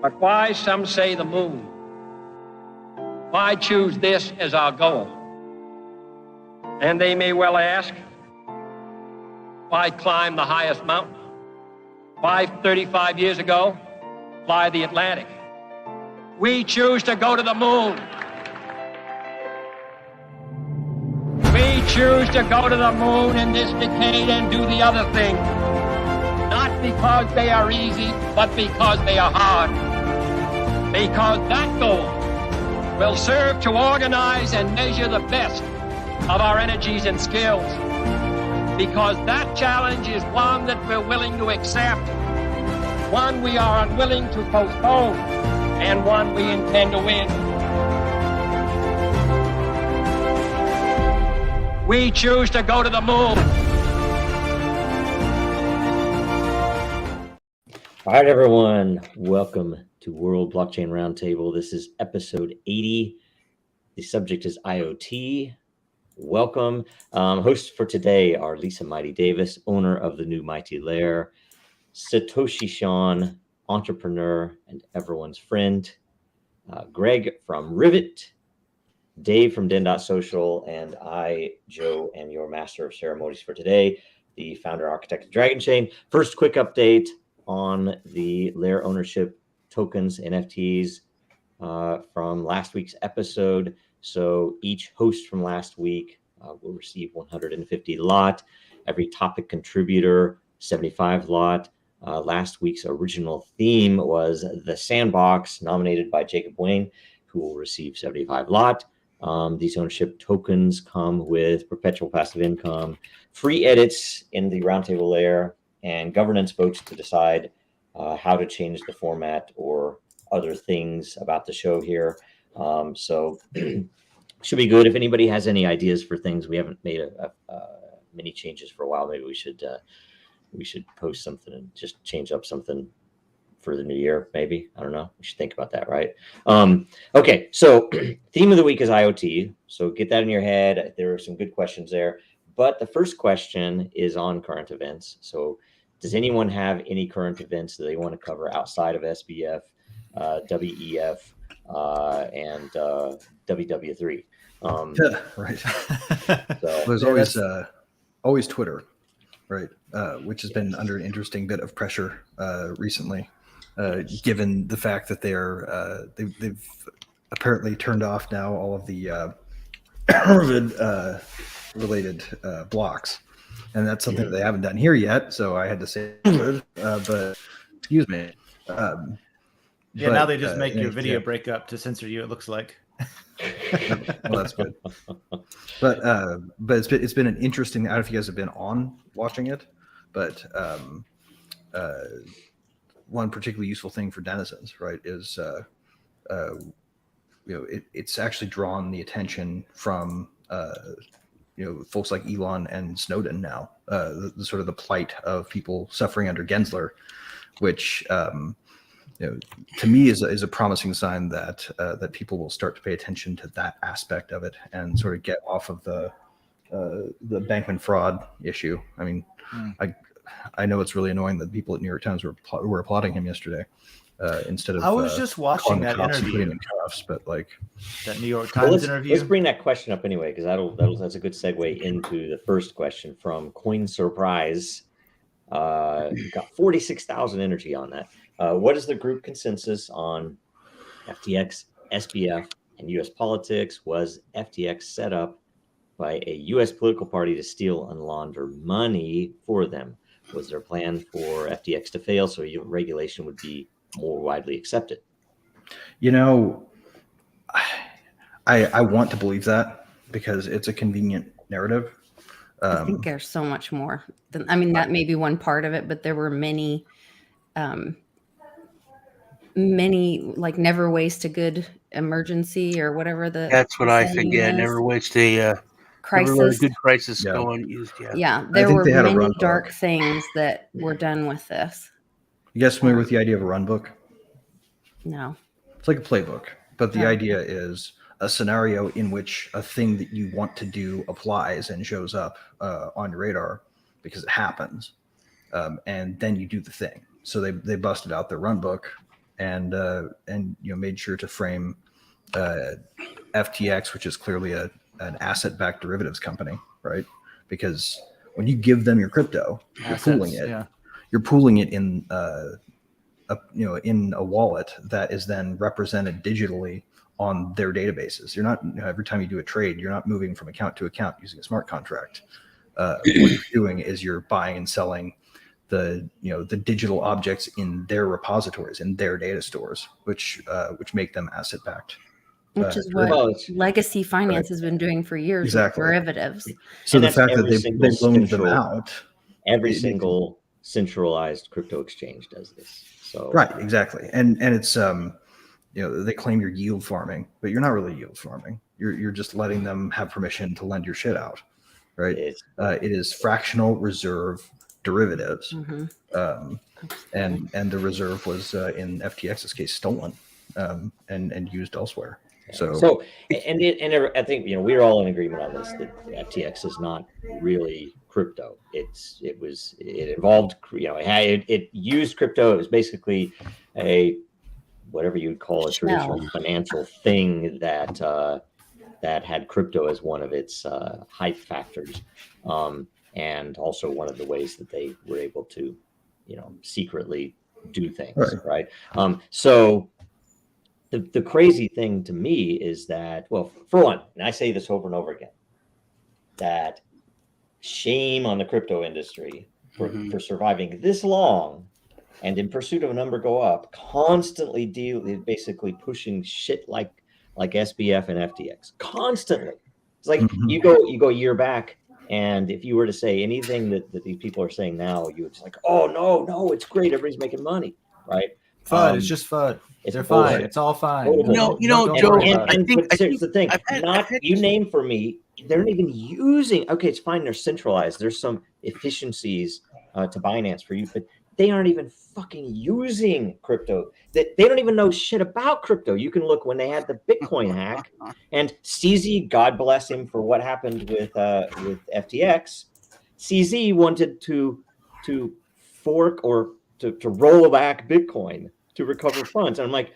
But why, some say, the moon? Why choose this as our goal? And they may well ask, why climb the highest mountain? Why, 35 years ago, fly the Atlantic? We choose to go to the moon. We choose to go to the moon in this decade and do the other thing. Not because they are easy, but because they are hard. Because that goal will serve to organize and measure the best of our energies and skills. Because that challenge is one that we're willing to accept, one we are unwilling to postpone, and one we intend to win. We choose to go to the moon. All right, everyone. Welcome to World Blockchain Roundtable. This is episode 80. The subject is IoT. Welcome. Hosts for today are Lisa Mighty Davis, owner of the new Mighty Lair, Satoshi Sean, entrepreneur and everyone's friend, Greg from Rivet, Dave from Den.social, and I, Joe, am your master of ceremonies for today, the founder architect of Dragon Chain. First quick update on the Lair ownership tokens, NFTs, from last week's episode. So each host from last week will receive 150 lot. Every topic contributor, 75 lot. Last week's original theme was the sandbox, nominated by Jacob Wayne, who will receive 75 lot. These ownership tokens come with perpetual passive income, free edits in the roundtable layer, and governance votes to decide how to change the format or other things about the show here. So should be good. If anybody has any ideas for things, we haven't made many changes for a while. Maybe we should post something and just change up something for the new year. Maybe, I don't know. We should think about that, right? Okay. So theme of the week is IoT. So get that in your head. There are some good questions there. But the first question is on current events. So does anyone have any current events that they want to cover outside of SBF, WEF, and WW3? Right. So there's always Twitter, right? Which has been under an interesting bit of pressure recently, given the fact that they've apparently turned off now all of the COVID related blocks. And that's something that they haven't done here yet. So I had to say, but excuse me. Now they just make your video break up to censor you, it looks like. Well, that's good. But it's been an interesting, I don't know if you guys have been on watching it, but one particularly useful thing for denizens, right, is it's actually drawn the attention from folks like Elon and Snowden now, the sort of the plight of people suffering under Gensler, which to me is a promising sign that people will start to pay attention to that aspect of it and sort of get off of the Bankman fraud issue. I mean, I know it's really annoying that people at New York Times were applauding him yesterday instead of. I was just watching that interview. But like that New York Times interview. Let's bring that question up anyway, because that's a good segue into the first question from Coin Surprise. Got 46,000 energy on that. What is the group consensus on FTX, SBF, and U.S. politics? Was FTX set up by a U.S. political party to steal and launder money for them? Was there a plan for FTX to fail so regulation would be more widely accepted? I want to believe that because it's a convenient narrative. I think there's so much more. That may be one part of it, but there were many like never waste a good emergency or whatever that's what I think. Yeah, never waste a crisis. Good crisis going used. Yeah, there were many dark things that were done with this. You guys familiar with the idea of a run book? No. It's like a playbook, but the idea is a scenario in which a thing that you want to do applies and shows up on your radar because it happens, and then you do the thing. So they busted out their run book and made sure to frame FTX, which is clearly an asset-backed derivatives company, right? Because when you give them your crypto, you're pooling it. Yeah. You're pooling it in in a wallet that is then represented digitally on their databases. You're not every time you do a trade, you're not moving from account to account using a smart contract. What you're doing is you're buying and selling the digital objects in their repositories, in their data stores, which make them asset backed. Which is what legacy finance has been doing for years. Exactly. With derivatives. So and the fact that they loaned them out. Every single centralized crypto exchange does this. So right, exactly. And it's they claim you're yield farming, but you're not really yield farming. You're just letting them have permission to lend your shit out. Right. It is fractional reserve derivatives. Mm-hmm. And the reserve was in FTX's case stolen and used elsewhere. So I think we're all in agreement on this that FTX is not really crypto. It involved it used crypto. It was basically a whatever you'd call a traditional financial thing that had crypto as one of its hype factors, and also one of the ways that they were able to secretly do things, right? So the crazy thing to me is that, well, for one, and I say this over and over again, that shame on the crypto industry for surviving this long and in pursuit of a number go up, constantly basically pushing shit like SBF and FTX constantly. It's like you go a year back, and if you were to say anything that these people are saying now, you would just like, oh no, it's great, everybody's making money, right? FUD, it's just FUD. They're fine. It's all fine. Joe. I think the thing. You name for me. They're not even using. Okay, it's fine. They're centralized. There's some efficiencies to Binance for you, but they aren't even fucking using crypto. They don't even know shit about crypto. You can look when they had the Bitcoin hack, and CZ, God bless him for what happened with FTX. CZ wanted to fork or to roll back Bitcoin to recover funds. And I'm like,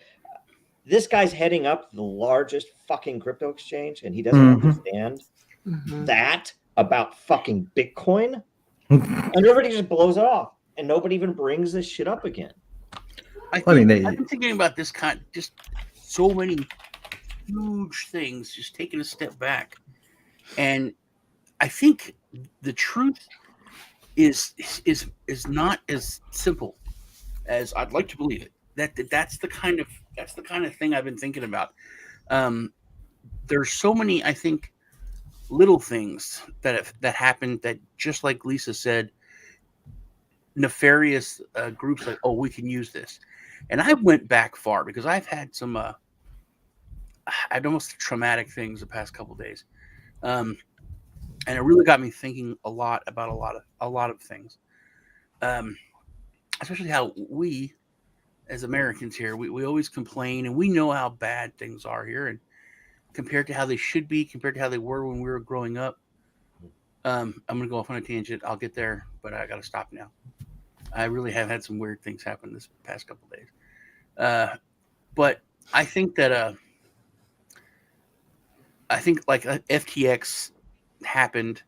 this guy's heading up the largest fucking crypto exchange, and he doesn't understand that about fucking Bitcoin. And everybody just blows it off, and nobody even brings this shit up again. I've been thinking about this just so many huge things, just taking a step back. And I think the truth is not as simple as I'd like to believe it. That's the kind of thing I've been thinking about. There's so many, I think, little things that happened that, just like Lisa said, nefarious groups like, oh, we can use this. And I went back far because I've had some I'd almost traumatic things the past couple of days, and it really got me thinking a lot about a lot of things, especially how we as Americans here, we always complain, and we know how bad things are here, and compared to how they should be, compared to how they were when we were growing up. I'm going to go off on a tangent. I'll get there, but I got to stop now. I really have had some weird things happen this past couple of days. But I think that like FTX happened.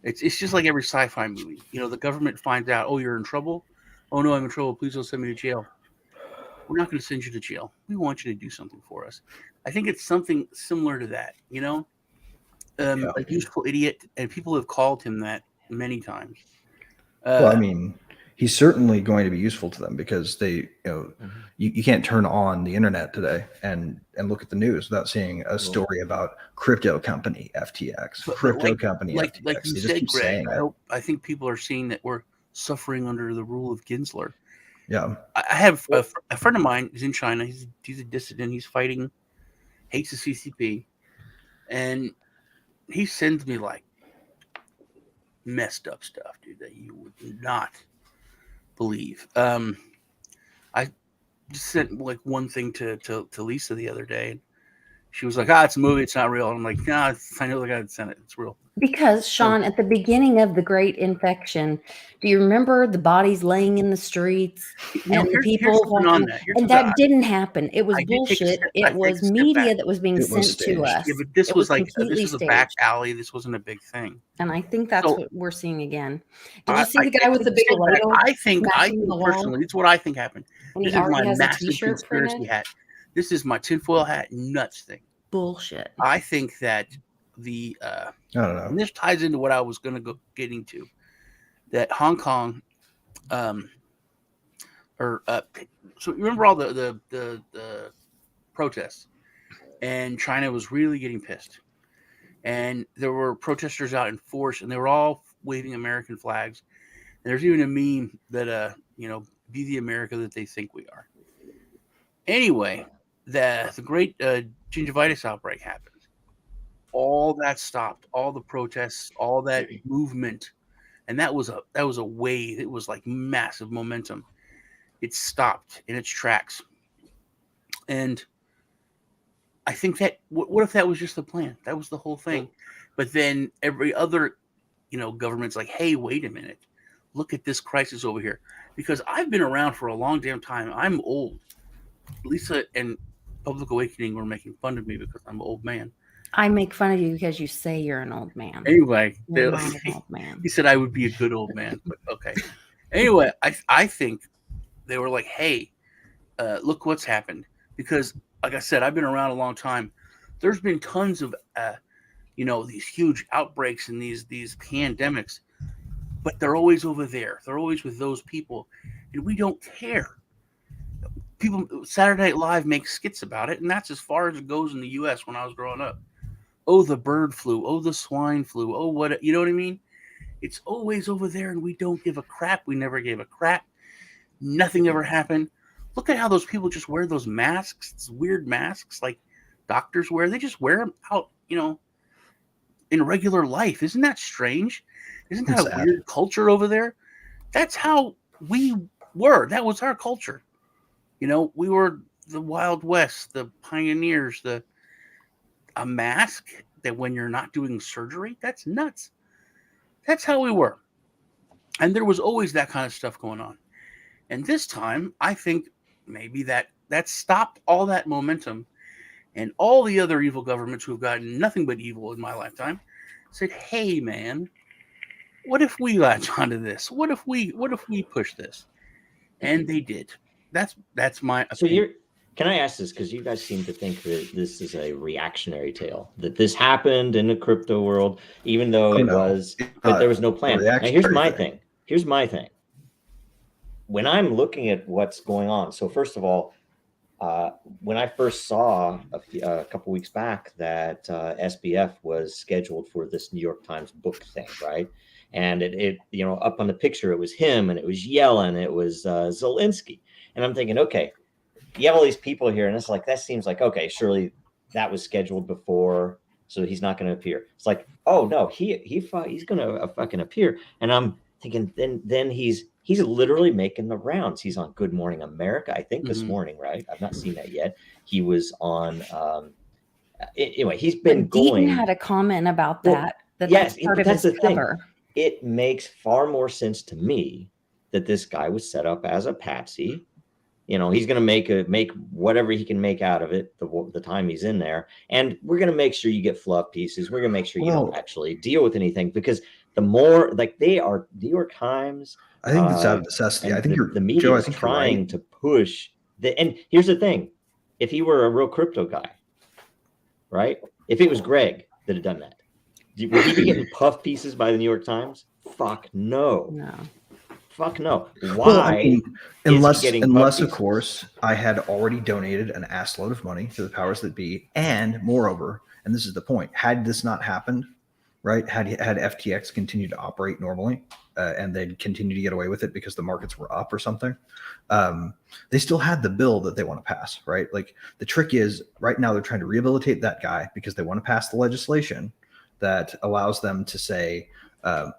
It's just like every sci-fi movie. The government finds out, oh, you're in trouble. Oh no, I'm in trouble. Please don't send me to jail. We're not going to send you to jail. We want you to do something for us. I think it's something similar to that, a useful idiot, and people have called him that many times. Well, I mean, he's certainly going to be useful to them because they, you can't turn on the internet today and look at the news without seeing a story about crypto company FTX, FTX. Like you said, Greg, I think people are seeing that we're suffering under the rule of Gensler. Yeah, I have a friend of mine who's in China. He's a dissident. He's fighting, hates the CCP, and he sends me like messed up stuff, dude, that you would not believe. I just sent like one thing to Lisa the other day. She was like, it's a movie. It's not real. I'm like, nah, I know the guy that sent it. It's real. Because, Sean, at the beginning of the Great Infection, do you remember the bodies laying in the streets and the people walking? And that didn't happen. It was bullshit. It was media that was being sent to us. Yeah, but this was like, this was a back alley. This wasn't a big thing. And I think that's what we're seeing again. Did you see the guy with the big logo? I think personally, it's what I think happened. This is my massive conspiracy hat. This is my tinfoil hat nuts thing. Bullshit. I think that I don't know. And this ties into what I was going to go getting to, that Hong Kong, so you remember all the protests, and China was really getting pissed, and there were protesters out in force, and they were all waving American flags. And there's even a meme that be the America that they think we are. Anyway, the great gingivitis outbreak happened. All that stopped, all the protests, all that movement, and that was a wave. It was like massive momentum. It stopped in its tracks, and I think that what if that was just the plan? That was the whole thing. But then every other, government's like, hey, wait a minute, look at this crisis over here. Because I've been around for a long damn time. I'm old. Lisa and Public Awakening were making fun of me because I'm an old man. I make fun of you because you say you're an old man. Anyway, you're not an old man. He said I would be a good old man, but okay. Anyway, I think they were like, hey, look what's happened. Because, like I said, I've been around a long time. There's been tons of, these huge outbreaks and these pandemics, but they're always over there. They're always with those people, and we don't care. Saturday Night Live makes skits about it, and that's as far as it goes in the U.S. when I was growing up. Oh, the bird flu. Oh, the swine flu. Oh, what? You know what I mean? It's always over there, and we don't give a crap. We never gave a crap. Nothing ever happened. Look at how those people just wear those masks. It's weird masks like doctors wear. They just wear them out, in regular life. Isn't that strange? Isn't that a weird culture over there? That's how we were. That was our culture. We were the Wild West, the pioneers, a mask that when you're not doing surgery, that's nuts. That's how we were. And there was always that kind of stuff going on. And this time, I think maybe that stopped all that momentum, and all the other evil governments who have gotten nothing but evil in my lifetime said, hey, man, what if we latch onto this? What if we push this? And they did. That's my opinion. So can I ask this? Because you guys seem to think that this is a reactionary tale, that this happened in the crypto world, even though but there was no plan. Now, here's my thing. When I'm looking at what's going on, so first of all, when I first saw a couple weeks back that SBF was scheduled for this New York Times book thing, right? And it up on the picture, it was him, and it was Yellen, it was Zelensky. And I'm thinking, okay, you have all these people here, and it's like, that seems like, okay, surely that was scheduled before, so he's not going to appear. It's like, oh no, he's going to fucking appear. And I'm thinking, then he's literally making the rounds. He's on Good Morning America, I think this morning, right? I've not seen that yet. He was on. Anyway, he's been going. Deaton had a comment about that. Yes, that's part of that's his the cover. thing. It makes far more sense to me that this guy was set up as a patsy. He's going to make whatever he can make out of it the time he's in there. And we're going to make sure you get fluff pieces. We're going to make sure you don't actually deal with anything, because the more like they are New York Times. I think it's out of necessity. I think the media is trying to push and here's the thing. If he were a real crypto guy, right? If it was Greg that had done that, would he be getting puff pieces by the New York Times? Fuck no. No. Fuck no. Why? Well, I mean, unless of course, I had already donated an ass load of money to the powers that be, and moreover, and this is the point, had this not happened, right? Had FTX continued to operate normally, and they'd continue to get away with it because the markets were up or something, they still had the bill that they want to pass, right? Like, the trick is right now they're trying to rehabilitate that guy because they want to pass the legislation that allows them to say,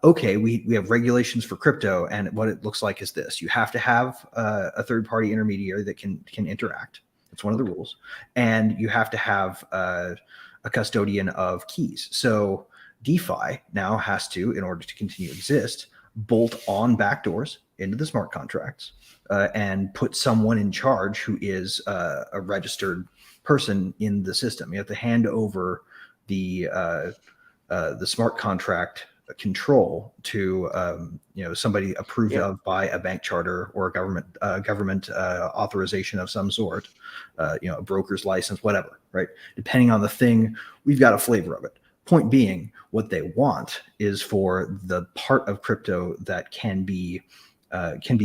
okay, we have regulations for crypto, and what it looks like is this: you have to have a third-party intermediary that can interact. It's one of the rules. And you have to have a custodian of keys. So DeFi now has to, in order to continue to exist, bolt on backdoors into the smart contracts and put someone in charge who is a registered person in the system. You have to hand over the smart contract control to somebody approved of by a bank charter or a government authorization of some sort, a broker's license, whatever, right? Depending on the thing, we've got a flavor of it. Point being, what they want is for the part of crypto that can be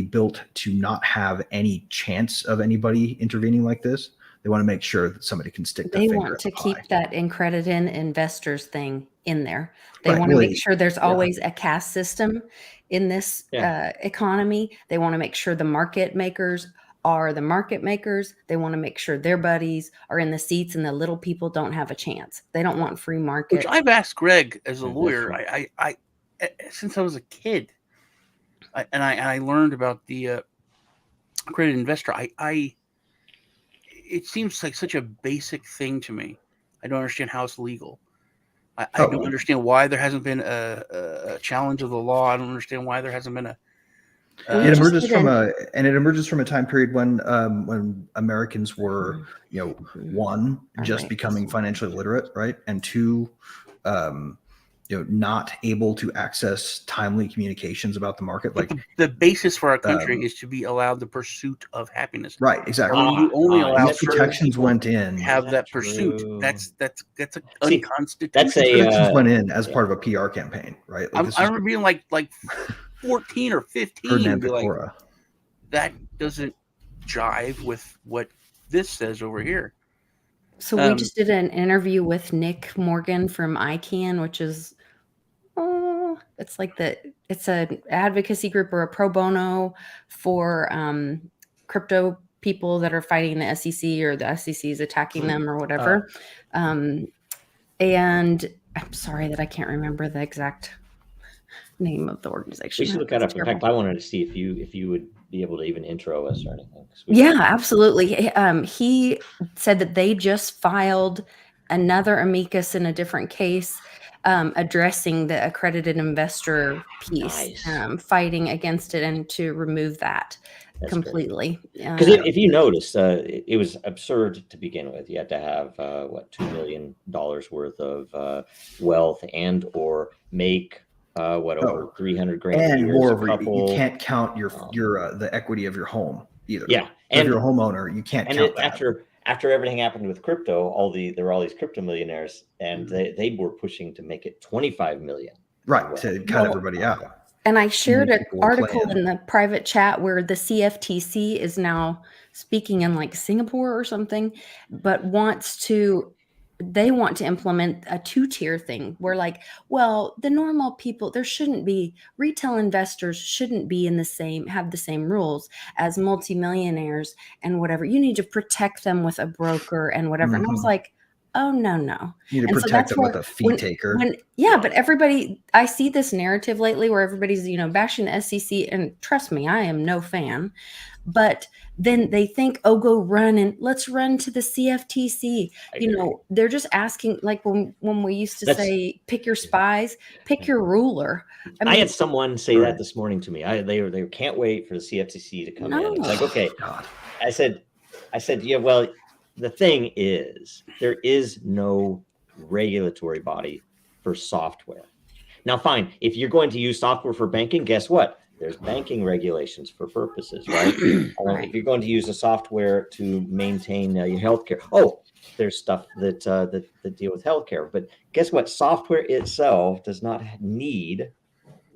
built to not have any chance of anybody intervening like this. They want to make sure that somebody can stick their finger. They want to keep that accredited investors thing in there. They want to make sure there's always a caste system in this economy. They want to make sure the market makers are the market makers. They want to make sure their buddies are in the seats and the little people don't have a chance. They don't want free market. Which I've asked Greg as a lawyer. I since I was a kid, I learned about the accredited investor. It seems like such a basic thing to me. I don't understand how it's legal. I don't understand why there hasn't been a challenge of the law. I don't understand why there hasn't been a. It emerges from a time period when Americans were, one, just becoming financially literate, right, and two, not able to access timely communications about the market. Like the basis for our country is to be allowed the pursuit of happiness. Right, exactly. You only allow these protections went in. Have that pursuit. That's unconstitutional. Protections went in as part of a PR campaign, right? I remember being like 14 or 15 and be like, that doesn't jive with what this says over here. So we just did an interview with Nick Morgan from ICANN, which is it's an advocacy group or a pro bono for crypto people that are fighting the SEC or the SEC is attacking them or whatever. And I'm sorry that I can't remember the exact name of the organization. We should look that up. In fact, I wanted to see if you would be able to even intro us or anything. Yeah, absolutely. He said that they just filed another amicus in a different case addressing the accredited investor piece, fighting against it and to remove that. That's completely. Because if you notice, it was absurd to begin with. You had to have $2 million worth of wealth and or make over 300 grand and moreover, you can't count your the equity of your home either. Yeah, and if you're a homeowner, you can't count that. After everything happened with crypto, there were all these crypto millionaires, and they were pushing to make it 25 million. Right, to cut everybody out. And I shared an article in the private chat where the CFTC is now speaking in like Singapore or something, but they want to implement a 2-tier thing where the normal people, retail investors shouldn't be have the same rules as multimillionaires and whatever. You need to protect them with a broker and whatever. And I was like, oh, no. You need to protect them with a fee taker. But everybody, I see this narrative lately where everybody's, bashing the SEC. And trust me, I am no fan. But then they think, let's run to the CFTC. They're just asking, like when we used to say, pick your spies, pick your ruler. I had someone say that this morning to me. They can't wait for the CFTC to come in. It's like, okay. I said, yeah, well, the thing is, there is no regulatory body for software. Now, fine, if you're going to use software for banking, guess what? There's banking regulations for purposes, right? If you're going to use the software to maintain your healthcare, there's stuff that deal with healthcare. But guess what? Software itself does not need,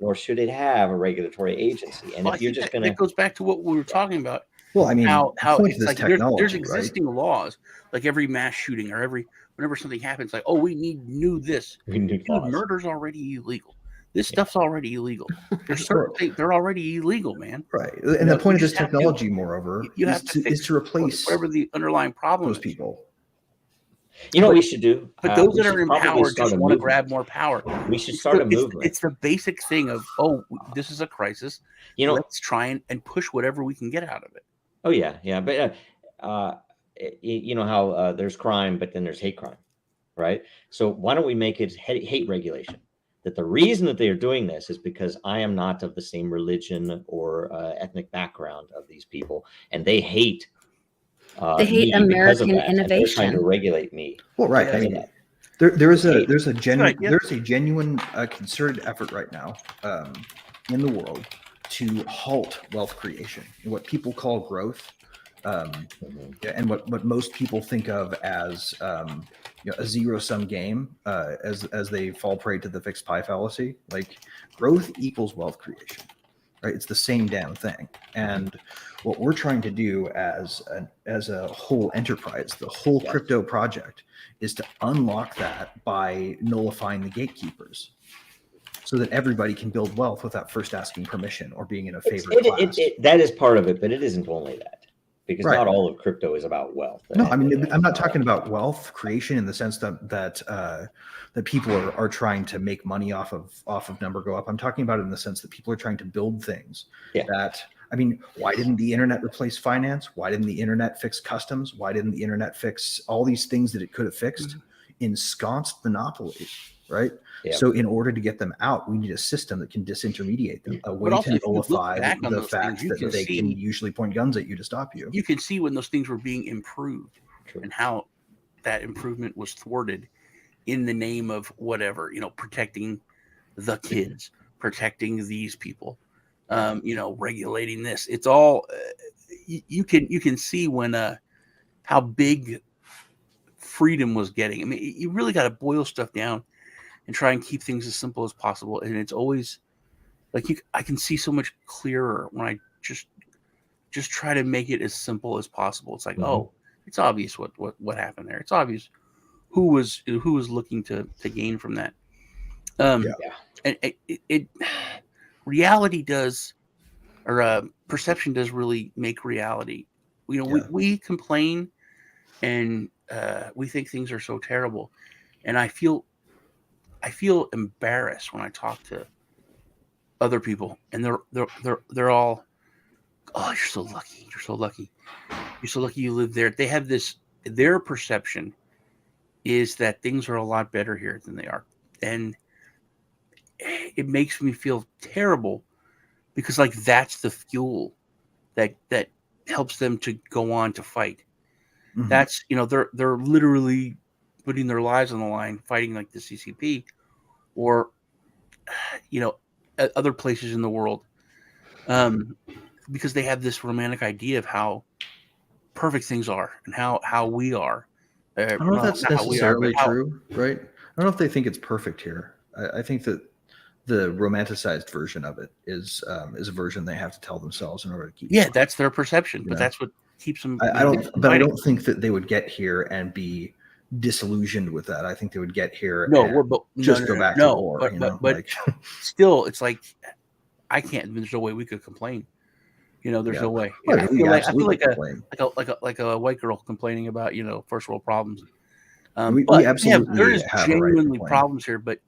nor should it have, a regulatory agency. And if you're just going to, that goes back to what we were talking about. Well, I mean, how it's like there's existing laws, like every mass shooting or whenever something happens, like, we need this. Murder's already illegal. This stuff's already illegal. There's certain things, they're already illegal, man. Right. And the point of this technology, moreover, is to replace whatever the underlying problem those people. You know what we should do? But those that are in power just want to grab more power. We should start a movement. It's the basic thing of, this is a crisis. Let's try and push whatever we can get out of it. Oh, yeah. But you know how there's crime, but then there's hate crime, right? So why don't we make it hate regulation? That the reason that they are doing this is because I am not of the same religion or ethnic background of these people, and they hate American innovation. They're trying to regulate me. Well, right. I mean, there's a genuine concerted effort right now in the world to halt wealth creation, what people call growth, and what most people think of as a zero-sum game, as they fall prey to the fixed pie fallacy. Like, growth equals wealth creation, right? It's the same damn thing. And what we're trying to do as a whole enterprise, the whole crypto project, is to unlock that by nullifying the gatekeepers, so that everybody can build wealth without first asking permission or being in a favored class. That is part of it, but it isn't only that, because not all of crypto is about wealth. No, I mean, I'm not talking about wealth creation in the sense that people are trying to make money off of number go up. I'm talking about it in the sense that people are trying to build things that, I mean, why didn't the internet replace finance? Why didn't the internet fix customs? Why didn't the internet fix all these things that it could have fixed? Ensconced monopolies, right? Yeah. So in order to get them out, we need a system that can disintermediate them, a way to nullify the fact that they can usually point guns at you to stop you. You can see when those things were being improved and how that improvement was thwarted in the name of whatever, protecting the kids, protecting these people, regulating this. It's all you can see when how big freedom was getting. I mean, you really got to boil stuff down and try and keep things as simple as possible. And it's always like I can see so much clearer when I just try to make it as simple as possible. It's like, oh, it's obvious what happened there. It's obvious who was looking to gain from that. And it reality does, or perception does really make reality. We complain and we think things are so terrible, and I feel embarrassed when I talk to other people, and they're all, oh, you're so lucky, you're so lucky, you're so lucky you live there. They have their perception is that things are a lot better here than they are, and it makes me feel terrible, because like that's the fuel that helps them to go on to fight. That's they're literally putting their lives on the line fighting like the CCP or other places in the world, because they have this romantic idea of how perfect things are and how we are. I don't know if that's necessarily true, right? I don't know if they think it's perfect here. I think that the romanticized version of it is a version they have to tell themselves in order to keep. Yeah, that's their perception, but that's what keeps them. I don't think that they would get here and be disillusioned with that. I think they would get here go back to war. But still, it's like I can't. There's no way we could complain. There's no way. Well, I feel like a white girl complaining about first world problems. We absolutely there is have genuinely problems here, but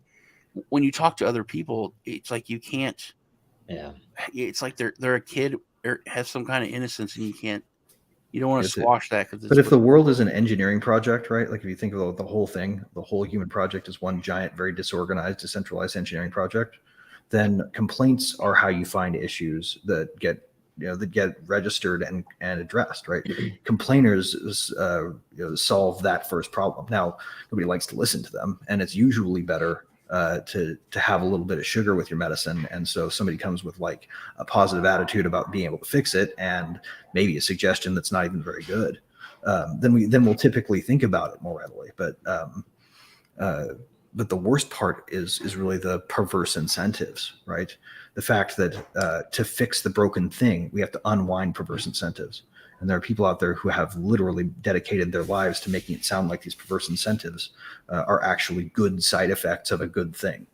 when you talk to other people, it's like you can't. Yeah, it's like they're a kid or has some kind of innocence, and you don't want to squash that. But if the world is an engineering project, right? Like if you think of the whole thing, the whole human project is one giant, very disorganized, decentralized engineering project, then complaints are how you find issues that get registered and addressed, right? Complainers solve that first problem. Now, nobody likes to listen to them, and it's usually better to have a little bit of sugar with your medicine. And so somebody comes with like a positive attitude about being able to fix it, and maybe a suggestion that's not even very good. Then we'll typically think about it more readily. But the worst part is really the perverse incentives, right? The fact that to fix the broken thing, we have to unwind perverse incentives. And there are people out there who have literally dedicated their lives to making it sound like these perverse incentives are actually good side effects of a good thing,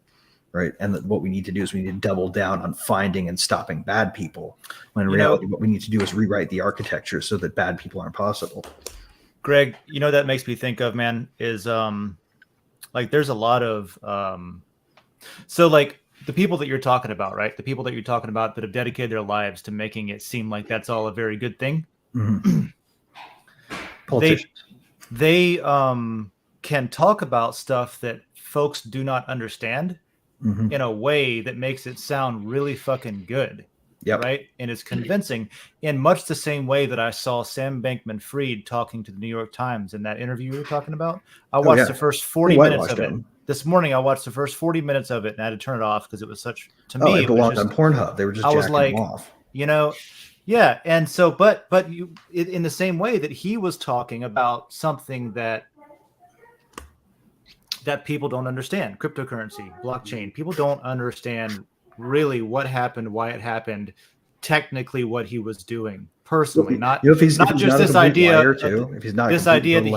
right? And what we need to do is we need to double down on finding and stopping bad people, when in reality what we need to do is rewrite the architecture so that bad people aren't possible. Greg, that makes me think of, man, is like there's a lot of so like the people that you're talking about, right? The people that you're talking about that have dedicated their lives to making it seem like that's all a very good thing. they can talk about stuff that folks do not understand in a way that makes it sound really fucking good. Yep. Right. And it's convincing in much the same way that I saw Sam Bankman-Fried talking to the New York Times in that interview we were talking about. I watched the first 40 minutes of it. This morning I watched the first 40 minutes of it and I had to turn it off because it was such, to me, it belonged on Pornhub. They were just jacking them off. You know, yeah. And so, but in the same way that he was talking about something that people don't understand, cryptocurrency, blockchain, people don't understand really what happened, why it happened, technically what he was doing personally, not just this idea that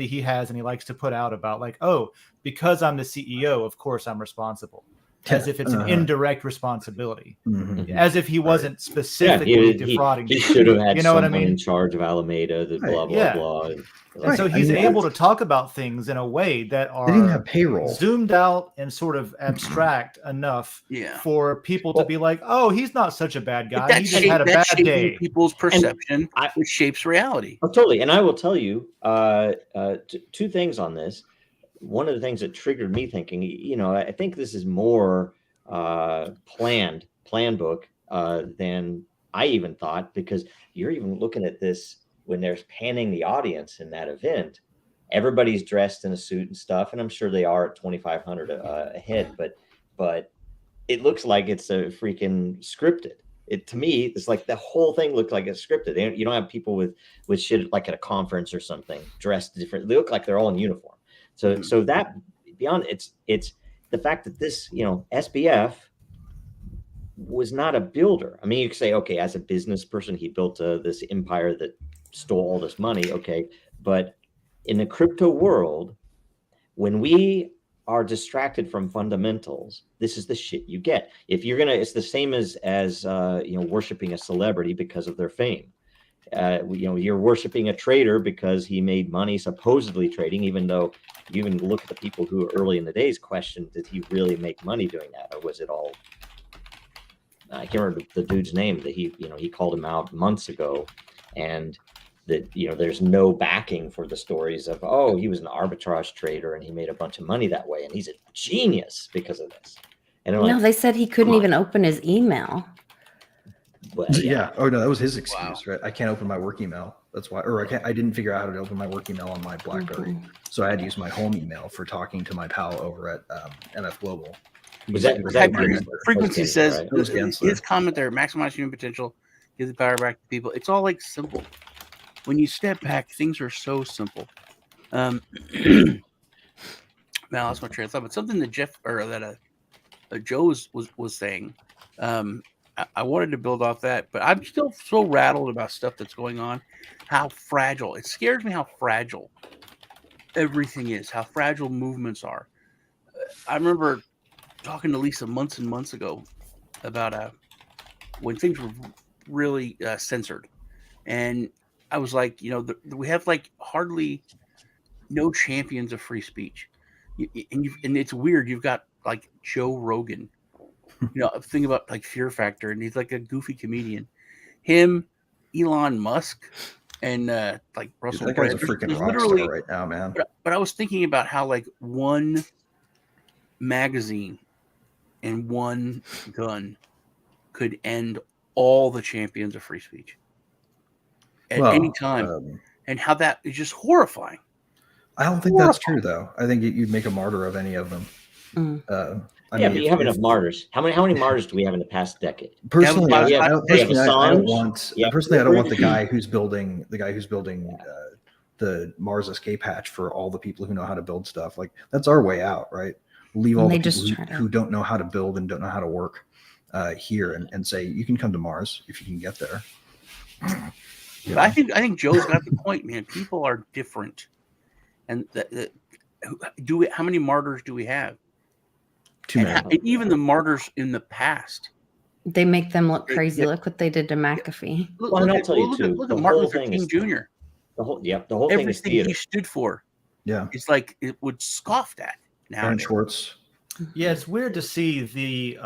he has and he likes to put out about like, oh, because I'm the CEO, of course I'm responsible. As if it's an indirect responsibility, as if he wasn't specifically defrauding. He should have had someone in charge of Alameda, the blah, blah, blah. And so he's able to talk about things in a way that are they didn't have payroll, zoomed out and sort of abstract enough for people to be like, oh, he's not such a bad guy. He just had a bad day. People's perception, which shapes reality. Oh, totally. And I will tell you two things on this. One of the things that triggered me thinking, I think this is more planned book than I even thought, because you're even looking at this when they're panning the audience in that event. Everybody's dressed in a suit and stuff, and I'm sure they are at 2,500 a head, but it looks like it's a freaking scripted. To me, it's like the whole thing looked like it's scripted. You don't have people with shit like at a conference or something dressed different. They look like they're all in uniform. So that beyond it's the fact that this, SBF was not a builder. I mean, you could say, okay, as a business person, he built this empire that stole all this money. Okay. But in the crypto world, when we are distracted from fundamentals, this is the shit you get. If you're it's the same as worshiping a celebrity because of their fame. You're worshiping a trader because he made money supposedly trading, even though you even look at the people who early in the days questioned, did he really make money doing that? Or was it all, I can't remember the dude's name that he called him out months ago, and that, there's no backing for the stories of, oh, he was an arbitrage trader and he made a bunch of money that way. And he's a genius because of this. And they said he couldn't even open his email. But, yeah. Oh no, that was his excuse, right? I can't open my work email. That's why, or I didn't figure out how to open my work email on my BlackBerry, so I had to use my home email for talking to my pal over at MF Global. Was that Frequency says his comment there: maximize human potential, give the power back to people. It's all like simple. When you step back, things are so simple. Now that's my train of thought. But something that Joe was saying. I wanted to build off that, but I'm still so rattled about stuff that's going on. How fragile. It scares me how fragile everything is, how fragile movements are. I remember talking to Lisa months and months ago about when things were really censored. And I was like, we have like hardly no champions of free speech. And it's weird. You've got like Joe Rogan. Think about like Fear Factor, and he's like a goofy comedian. Him, Elon Musk, and like Russell. That guy's a freaking rock star right now, man. But I was thinking about how like one magazine and one gun could end all the champions of free speech at any time, and how that is just horrifying. I don't think that's true, though. I think you'd make a martyr of any of them. But you have enough martyrs. How many martyrs do we have in the past decade? Personally, I don't want the guy who's building the Mars escape hatch for all the people who know how to build stuff. Like, that's our way out, right? Leave all the people who don't know how to build and don't know how to work here, and say, you can come to Mars if you can get there. But I think Joe's got the point, man. People are different, and how many martyrs do we have? And even the martyrs in the past, they make them look crazy. Look what they did to McAfee. Look at Martin Luther King Jr. The whole thing is theater. He stood for. Yeah, it's like it would scoffed at now. Aaron Schwartz. Yeah, it's weird to see the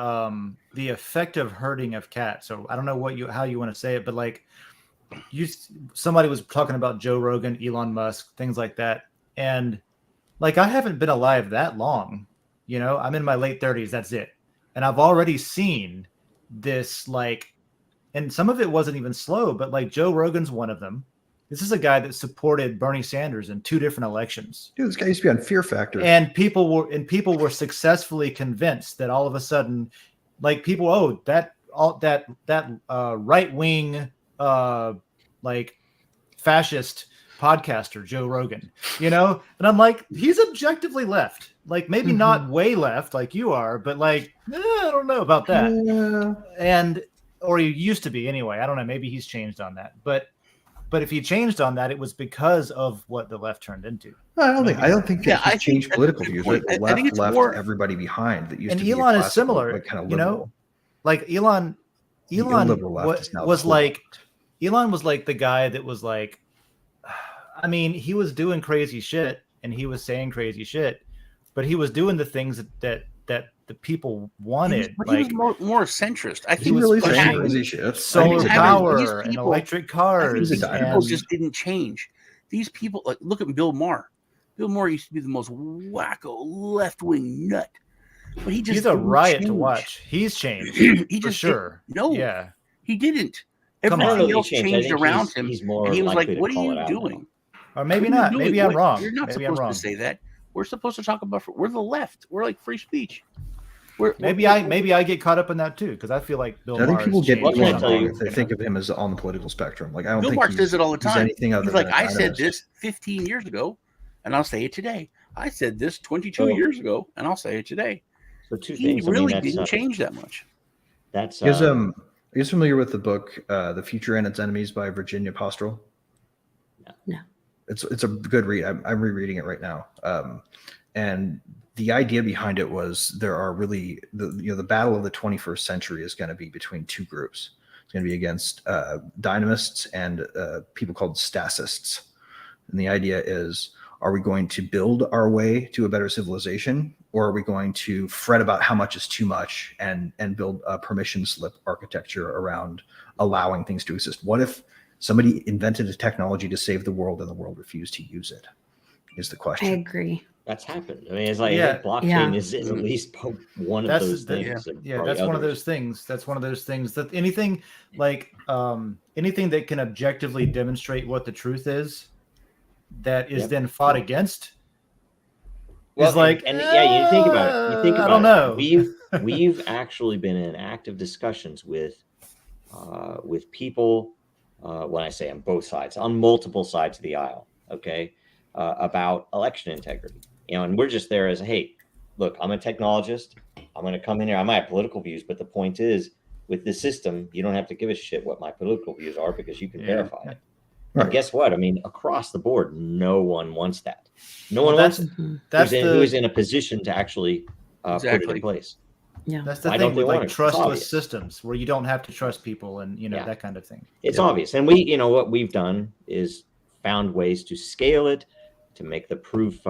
effective herding of cats. So I don't know how you want to say it, but like somebody was talking about Joe Rogan, Elon Musk, things like that. And like, I haven't been alive that long, you know, I'm in my late 30s. That's it. And I've already seen this, like, and some of it wasn't even slow, but like Joe Rogan's one of them. This is a guy that supported Bernie Sanders in 2 different elections. Dude, this guy used to be on Fear Factor. And people were successfully convinced that all of a sudden, like, people, that right wing like fascist podcaster Joe Rogan, you know, and I'm like, he's objectively left, like maybe not way left like you are, but like I don't know about that. And or he used to be anyway. I don't know. Maybe he's changed on that, but if he changed on that, it was because of what the left turned into. I don't think that he changed political views. The left left everybody behind that used and to be Elon is similar, like, kind of you know, like Elon was like the guy that was like, I mean, he was doing crazy shit and he was saying crazy shit, but he was doing the things that the people wanted. He was more centrist. I think he was really crazy shit. Solar power and electric cars. These people just didn't change. These people, like, look at Bill Maher. Bill Maher used to be the most wacko left-wing nut. But he's a riot to watch. He's changed. He just sure. He didn't. Everything else changed around him. He's more and he was like, "What are you doing?" Or maybe not. Maybe I'm wrong. You're not supposed to say that. We're supposed to talk about. We're the left. We're like free speech. Maybe I get caught up in that too, because I feel like Bill Maher. I think people get wrong if they think of him as on the political spectrum. Like, I don't think Bill Maher says it all the time. He's like, I said this 15 years ago, and I'll say it today. I said this 22 years ago, and I'll say it today. So two he things. really didn't change that much. That's are you familiar with the book "The Future and Its Enemies" by Virginia Postrel? No. It's a good read. I'm rereading it right now. And the idea behind it was there are really the battle of the 21st century is going to be between 2 groups. It's going to be against dynamists and people called stasists. And the idea is, are we going to build our way to a better civilization, or are we going to fret about how much is too much and build a permission slip architecture around allowing things to exist? What if somebody invented a technology to save the world and the world refused to use it? Is the question. I agree. That's happened. I mean, it's like blockchain is at least one of those things. That's one of those things. That's one of those things that anything like anything that can objectively demonstrate what the truth is, that is then fought against. Is like, and you think about it. You think about I don't know. We've actually been in active discussions with people. When I say on both sides, on multiple sides of the aisle, okay, about election integrity. You know, and we're just there as, hey, look, I'm a technologist. I'm going to come in here. I might have political views, but the point is, with this system, you don't have to give a shit what my political views are because you can verify it. Right. And guess what? I mean, across the board, no one wants that. No one wants it. Who is in a position to actually put it in place. Yeah, that's the thing with like trustless systems where you don't have to trust people and that kind of thing. It's obvious, and what we've done is found ways to scale it, to make the proof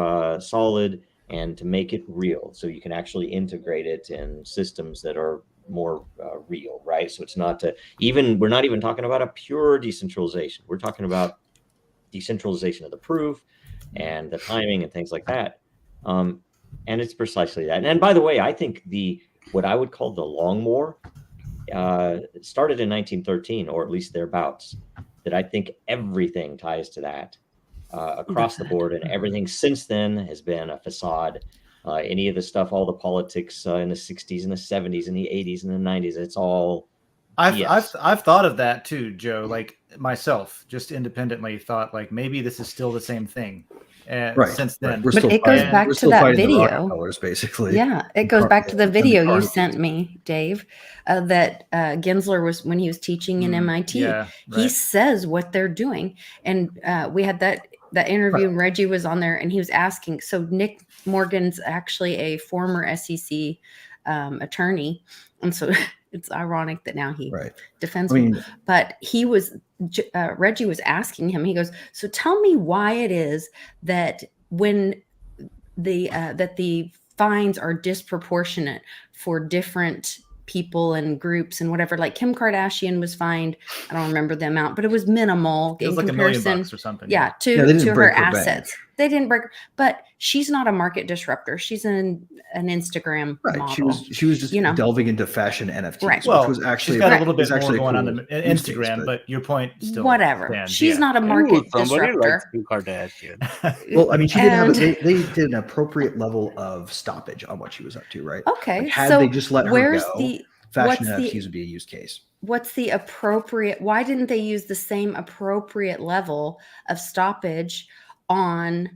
solid, and to make it real, so you can actually integrate it in systems that are more real, right? So it's not we're not even talking about a pure decentralization. We're talking about decentralization of the proof and the timing and things like that. And it's precisely that. And by the way, I think what I would call the Long War started in 1913, or at least thereabouts. That I think everything ties to that. Across the board, and everything since then has been a facade. Any of the stuff, all the politics in the 60s and the 70s and the 80s and the 90s, it's all I've thought of that too, Joe, like myself, just independently thought like maybe this is still the same thing since then. But it goes back to that video. Colors, basically. Yeah, it goes back to the video you sent me, Dave, that Gensler was when he was teaching in MIT. He says what they're doing. And we had that interview and Reggie was on there and he was asking. So Nick Morgan's actually a former SEC attorney. And so it's ironic that now he defends me. But he was, Reggie was asking him, he goes, so tell me why it is that when that the fines are disproportionate for different people and groups and whatever. Like Kim Kardashian was fined. I don't remember the amount, but it was minimal it was in like comparison. $1 million or something. To her assets. They didn't break, but she's not a market disruptor. She's an Instagram model. She was just delving into fashion NFTs, right. Which was actually she's got a little bit more going on Instagram, but your point still whatever. stands. She's not a market disruptor. Likes Kim Kardashian. Well, I mean, she did they did an appropriate level of stoppage on what she was up to, right? Okay, like, had they just let her go, fashion NFTs would be a use case. What's the appropriate? Why didn't they use the same appropriate level of stoppage on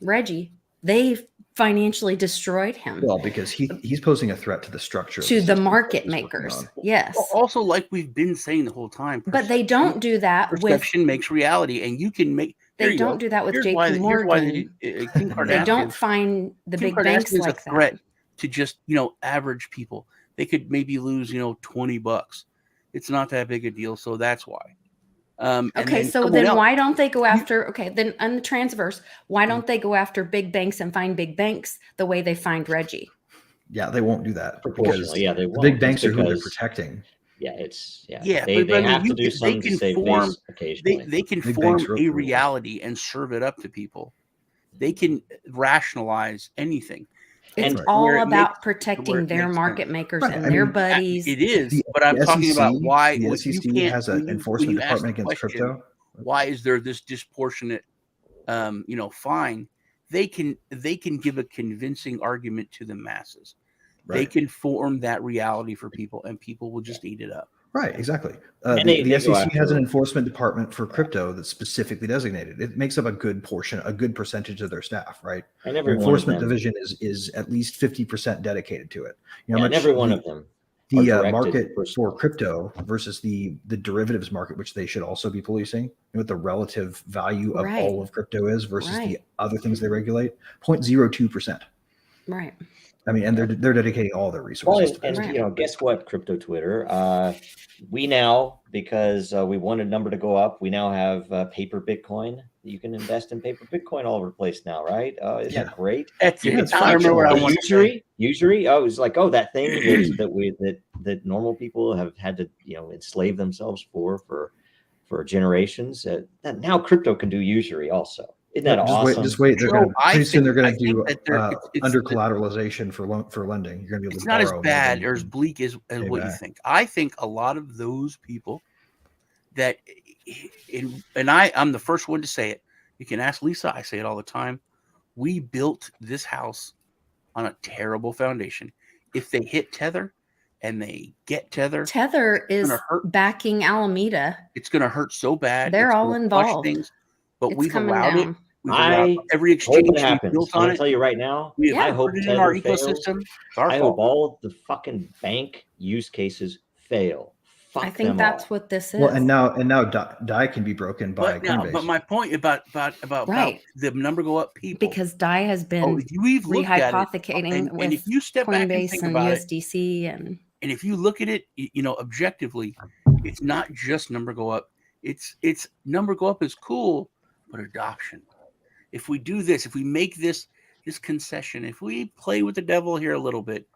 Reggie? They financially destroyed him. Well, because he's posing a threat to the structure, to the market makers. Yes. Also, like we've been saying the whole time, but they don't do that. Perception makes reality, and you can make. They don't do that with JP Morgan. They don't find the big banks like that. Threat to just average people. They could maybe lose $20. It's not that big a deal, so that's why. Okay, so then why don't they go after? Okay, then on the transverse, why don't they go after big banks and find big banks the way they find Reggie? Yeah, they won't do that because they won't. The big banks are who they're protecting. Yeah, it's They have to do something to save face occasionally. They can form a reality and serve it up to people. They can rationalize anything. It's all about protecting their market makers and their buddies. It is, but I'm talking about why the SEC has an enforcement department against crypto. Why is there this disproportionate, fine? They can give a convincing argument to the masses. Right. They can form that reality for people, and people will just eat it up. Right, exactly. The SEC has an enforcement department for crypto that's specifically designated. It makes up a good portion, a good percentage of their staff, right? And the enforcement division is at least 50% dedicated to it. And every one of them. The market for crypto versus the derivatives market, which they should also be policing, what the relative value of all of crypto is versus the other things they regulate, 0.02%. Right. I mean, and they're dedicating all their resources. Well, and guess what, Crypto Twitter? We now, because we want a number to go up, we now have paper Bitcoin. You can invest in paper Bitcoin all over the place now, right? Isn't that great? It's I remember what I want to say. Usury. Oh, it's like that thing that normal people have had to enslave themselves for generations. Now crypto can do usury also. Isn't that awesome? Just wait. Pretty soon they're going to do under collateralization for lending. You're going to be able to borrow. It's not as bad or as bleak as what you think. I think a lot of those people that, I'm the first one to say it. You can ask Lisa. I say it all the time. We built this house on a terrible foundation. If they hit Tether and they get Tether is backing Alameda. It's going to hurt so bad. They're all involved. But we've allowed it. I every exchange it happens. built I'm on gonna tell you right now. I hope it in our ecosystem. I hope all the fucking bank use cases fail. I think that's what this is. Well, and now DAI can be broken by Coinbase. But my point about the number go up people, because DAI has been rehypothecating with if you step Coinbase back and USDC and if you look at it, objectively, it's not just number go up. It's number go up is cool. But adoption. If we do this, if we make this concession, if we play with the devil here a little bit,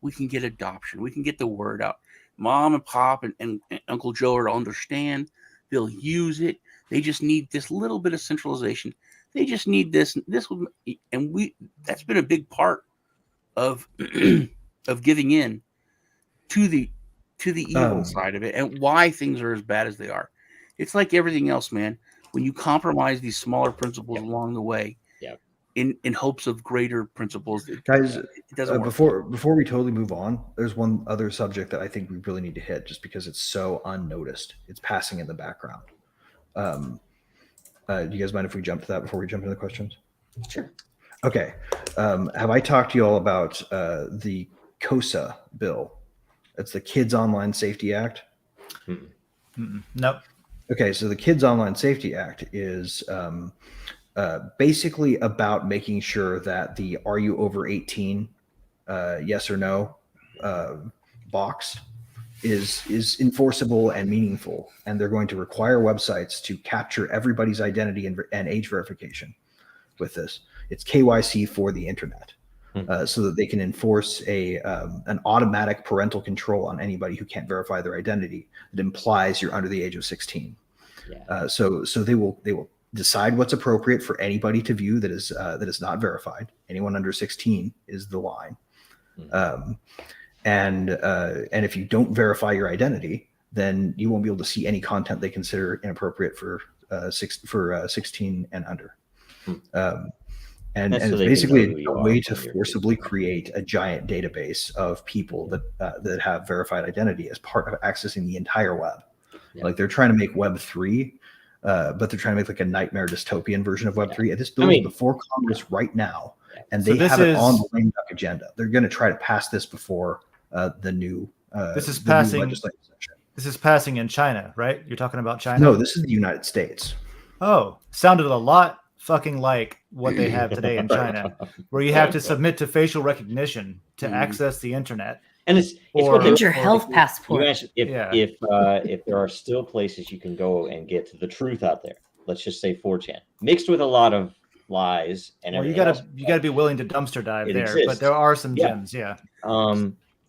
we can get adoption. We can get the word out. Mom and Pop and Uncle Joe are to understand. They'll use it. They just need this little bit of centralization. They just need this. That's been a big part of giving in to the evil side of it and why things are as bad as they are. It's like everything else, man. When you compromise these smaller principles along the way, in hopes of greater principles, guys, it doesn't work. Before we totally move on, there's one other subject that I think we really need to hit, just because it's so unnoticed. It's passing in the background. Do you guys mind if we jump to that before we jump into the questions? Sure. Okay. Have I talked to you all about the KOSA bill? It's the Kids Online Safety Act. Nope. Okay, so the Kids Online Safety Act is basically about making sure that the "Are you over 18?" Yes or no box is enforceable and meaningful, and they're going to require websites to capture everybody's identity and age verification with this. It's KYC for the internet. so that they can enforce an automatic parental control on anybody who can't verify their identity that implies you're under the age of 16. Yeah. So they will decide what's appropriate for anybody to view that is not verified. Anyone under 16 is the line. And if you don't verify your identity, then you won't be able to see any content they consider inappropriate for 16 and under. And it's basically a way to forcibly create a giant database of people that have verified identity as part of accessing the entire web. Yeah. Like they're trying to make Web 3, but they're trying to make like a nightmare dystopian version of Web 3. And this bill is before Congress right now, and they have it on the lame duck agenda. They're going to try to pass this before the new legislative session. This is passing in China, right? You're talking about China? No, this is the United States. Oh, sounded a lot fucking like what they have today in China, where you have to submit to facial recognition to access the internet. And it's your health passport. If there are still places you can go and get the truth out there, let's just say 4chan, mixed with a lot of lies and you gotta be willing to dumpster dive there. Exists. But there are some gems,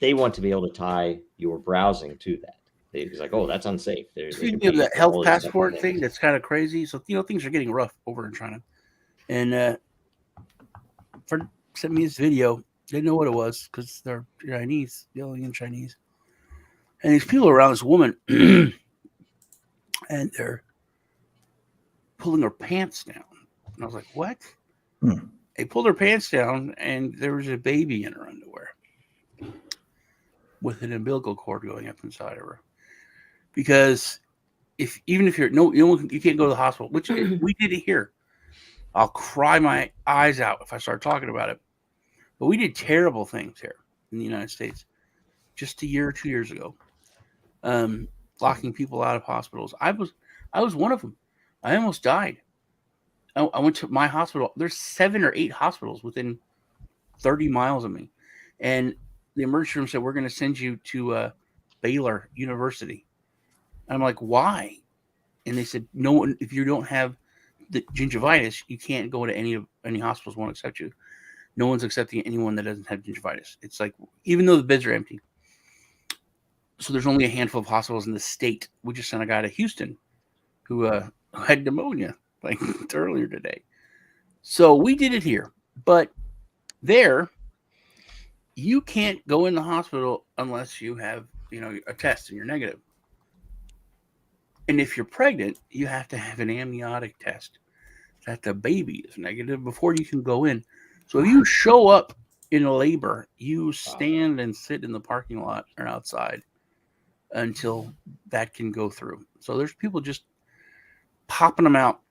they want to be able to tie your browsing to that. It's like, oh, that's unsafe. Speaking of the health passport thing, that's kind of crazy. So things are getting rough over in China. And sent me this video. Didn't know what it was because they're Chinese, yelling in Chinese. And these people around this woman, and they're pulling her pants down. And I was like, what? They pulled her pants down, and there was a baby in her underwear with an umbilical cord going up inside of her. Because even if you can't go to the hospital, which we did it here. I'll cry my eyes out if I start talking about it. But we did terrible things here in the United States just a year or 2 years ago, locking people out of hospitals. I was one of them. I almost died. I went to my hospital. There's 7 or 8 hospitals within 30 miles of me. And the emergency room said, we're going to send you to Baylor University. And I'm like, why? And they said, no, if you don't have the gingivitis, you can't go to any hospitals won't accept you. No one's accepting anyone that doesn't have gingivitis. It's like, even though the beds are empty. So there's only a handful of hospitals in the state. We just sent a guy to Houston who had pneumonia like earlier today. So we did it here. But there, you can't go in the hospital unless you have, a test and you're negative. And if you're pregnant, you have to have an amniotic test that the baby is negative before you can go in. So if you show up in labor, you stand and sit in the parking lot or outside until that can go through. So there's people just popping them out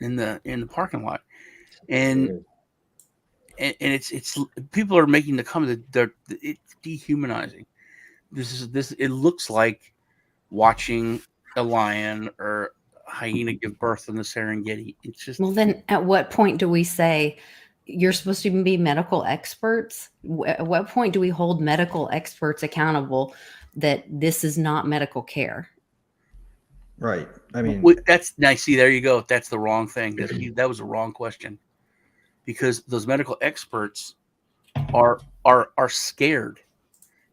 in the parking lot, and it's people are making the comment that it's dehumanizing. It looks like watching a lion or hyena give birth in the Serengeti. It's just, well, then at what point do we say you're supposed to even be medical experts? At what point do we hold medical experts accountable that this is not medical care? Right. I mean, that's nice. See, there you go. That's the wrong thing. That was the wrong question, because those medical experts are scared.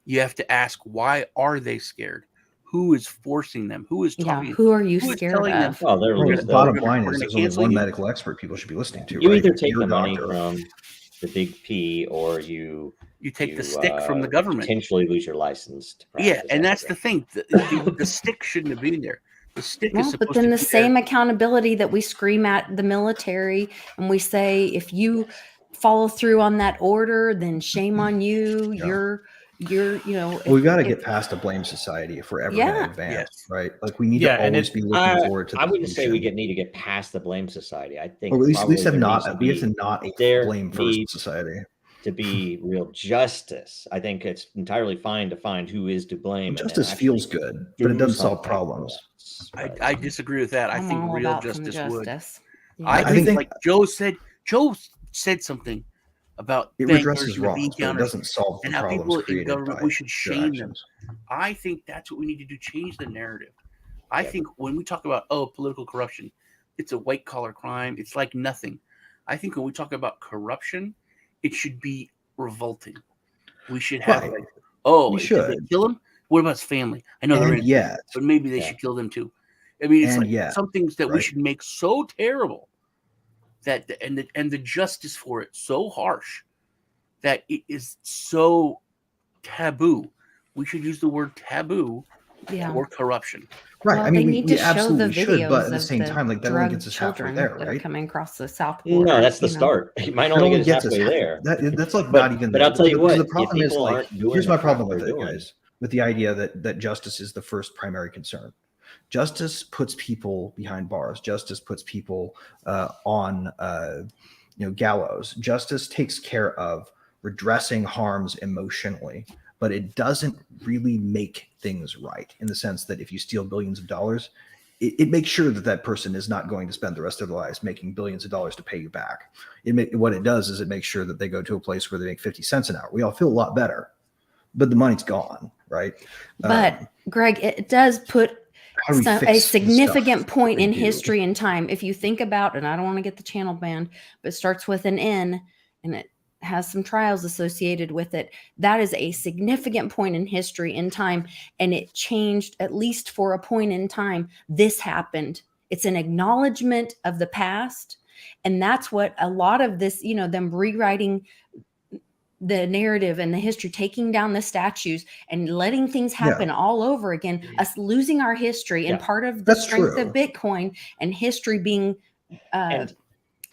You have to ask, why are they scared? Who is forcing them? Who is talking? Who are you scared of? Well, the bottom line is there's only one medical expert people should be listening to. You either take the money from the big P, or you take the stick from the government. Potentially lose your license. And that's the thing. The stick shouldn't have been there. The stick is supposed to be there. But then the same accountability that we scream at the military, and we say, if you follow through on that order, then shame on you. Yeah. We've got to get past a blame society if we're ever going to advance, right? Like we need to always be looking forward to. I wouldn't say we need to get past the blame society. I think, or at least not a blame first society. To be real justice, I think it's entirely fine to find who is to blame. Justice feels good, but it doesn't solve problems. I disagree with that. I think real justice would. Yeah. I think, like Joe said something about it redresses wrongs, but it doesn't solve the problems created in government. We should shame them. I think that's what we need to do. Change the narrative. I think when we talk about political corruption, it's a white collar crime. It's like nothing. I think when we talk about corruption, it should be revolting. We should have did they kill him? What about his family? I know they're in, but maybe they should kill them too. I mean, it's some things that we should make so terrible that and the justice for it so harsh that it is so taboo. We should use the word taboo or corruption. Right. Well, I mean, they need we to show absolutely the should, but videos at the of same time, like that only gets us halfway children there, that are right? coming across the south border. No, that's the start. You might only get us halfway there. That's like But- not even. but I'll tell you what, The problem if is people like, aren't doing here's the my crap problem with they're it, doing. guys. With the idea that justice is the first primary concern. Justice puts people behind bars. Justice puts people on gallows. Justice takes care of redressing harms emotionally, but it doesn't really make things right in the sense that if you steal billions of dollars, it makes sure that person is not going to spend the rest of their lives making billions of dollars to pay you back. What it does is it makes sure that they go to a place where they make 50 cents an hour. We all feel a lot better, but the money's gone, right? But Greg, it does put a significant point in history and time. If you think about, and I don't want to get the channel banned, but it starts with an N and it has some trials associated with it. That is a significant point in history and time. And it changed, at least for a point in time. This happened. It's an acknowledgement of the past. And that's what a lot of this, them rewriting the narrative and the history, taking down the statues and letting things happen all over again, us losing our history and part of the strength of Bitcoin and history being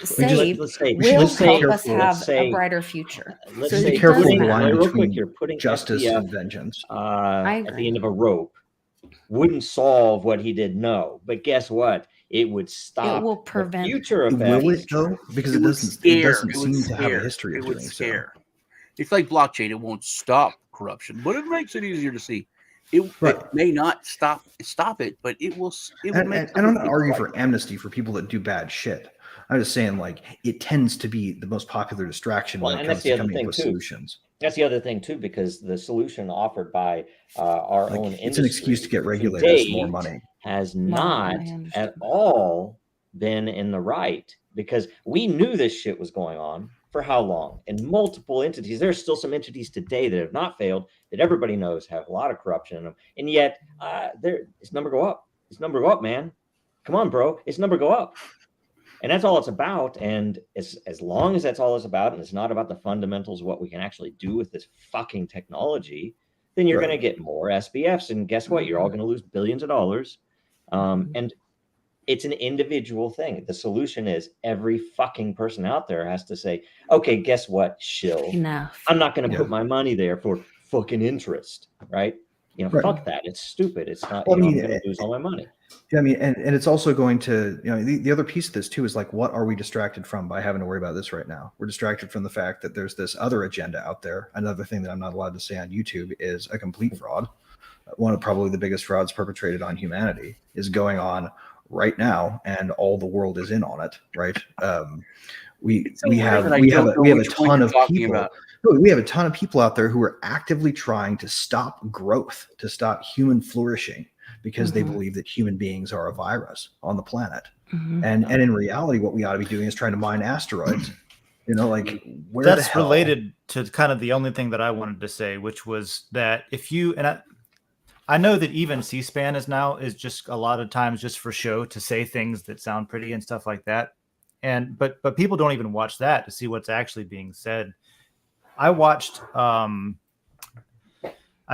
saved will help us have a brighter future. Let's be careful of the line between you're putting justice and vengeance. At the end of a rope wouldn't solve what he did. No, but guess what? It would stop. It will prevent future effects. Will it though? Because it doesn't seem to have a history of doing so. It's like blockchain. It won't stop corruption, but it makes it easier to see. It may not stop it, but it will. And I don't argue for amnesty for people that do bad shit. I'm just saying, like, it tends to be the most popular distraction when it comes to coming up with solutions. That's the other thing too, because the solution offered by our own industry, it's an excuse to get regulators more money, has not at all been in the right, because we knew this shit was going on. For how long? And multiple entities. There's still some entities today that have not failed, that everybody knows have a lot of corruption in them. And yet, its number go up. Its number go up, man. Come on, bro. Its number go up. And that's all it's about. And as long as that's all it's about, and it's not about the fundamentals of what we can actually do with this fucking technology, then you're going to get more SBFs. And guess what? You're all going to lose billions of dollars. And it's an individual thing. The solution is every fucking person out there has to say, okay, guess what? Shill. Enough. I'm not going to put my money there for fucking interest, right? Fuck that. It's stupid. It's not, I'm going to lose all my money. Yeah, I mean, and it's also going to, the other piece of this too is like, what are we distracted from by having to worry about this right now? We're distracted from the fact that there's this other agenda out there. Another thing that I'm not allowed to say on YouTube is a complete fraud. One of probably the biggest frauds perpetrated on humanity is going on right now, and all the world is in on it, right? We have a ton of people. We have a ton of people out there who are actively trying to stop growth, to stop human flourishing, because they believe that human beings are a virus on the planet. And in reality, what we ought to be doing is trying to mine asteroids. Where that's related to kind of the only thing that I wanted to say, which was that if you I know that even C-SPAN is just a lot of times just for show, to say things that sound pretty and stuff like that. But people don't even watch that to see what's actually being said. I watched, I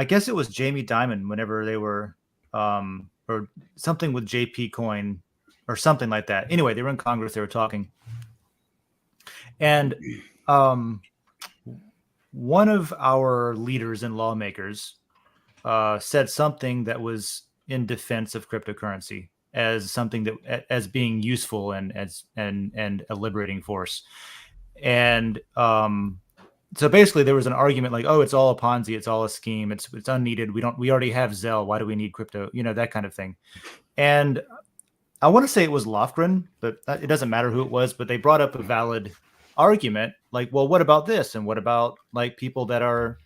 guess it was Jamie Dimon, whenever they were, or something with JP Coin or something like that. Anyway, they were in Congress, they were talking. And one of our leaders and lawmakers said something that was in defense of cryptocurrency as something that as being useful and a liberating force. And so basically there was an argument like, oh, it's all a Ponzi, it's all a scheme, it's unneeded. We already have Zelle. Why do we need crypto? That kind of thing. And I want to say it was Lofgren, but it doesn't matter who it was, but they brought up a valid argument. Like, well, what about this? And what about people that are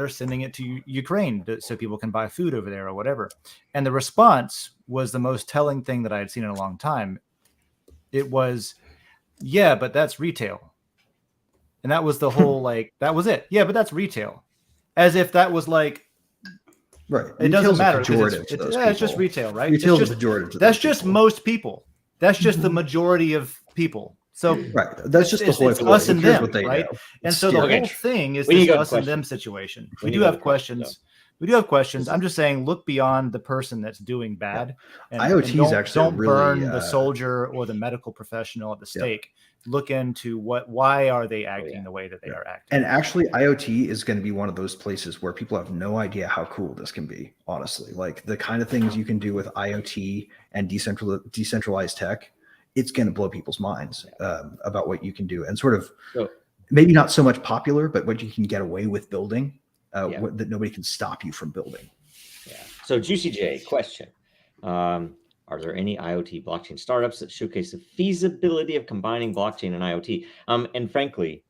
sending it to Ukraine so people can buy food over there or whatever? And the response was the most telling thing that I had seen in a long time. It was, yeah, but that's retail. And that was the whole, like, that was it. Yeah, but that's retail. As if that was like, right. It doesn't matter. It's just retail, right? Retail is pejorative to That's just people. Most people. That's just the majority of people. So right, that's just the whole. It's us and them, right? Know. And so the whole thing is this us and them situation. We do have questions. We do have questions. I'm just saying, look beyond the person that's doing bad. And, IoT is actually don't burn the soldier or the medical professional at the stake. Look into why are they acting the way that they are acting. And actually, IoT is going to be one of those places where people have no idea how cool this can be. Honestly, like the kind of things you can do with IoT and decentralized tech, it's going to blow people's minds about what you can do, and sort of maybe not so much popular, but what you can get away with building. That nobody can stop you from building. Yeah. So Juicy J, question. Are there any IoT blockchain startups that showcase the feasibility of combining blockchain and IoT? And frankly,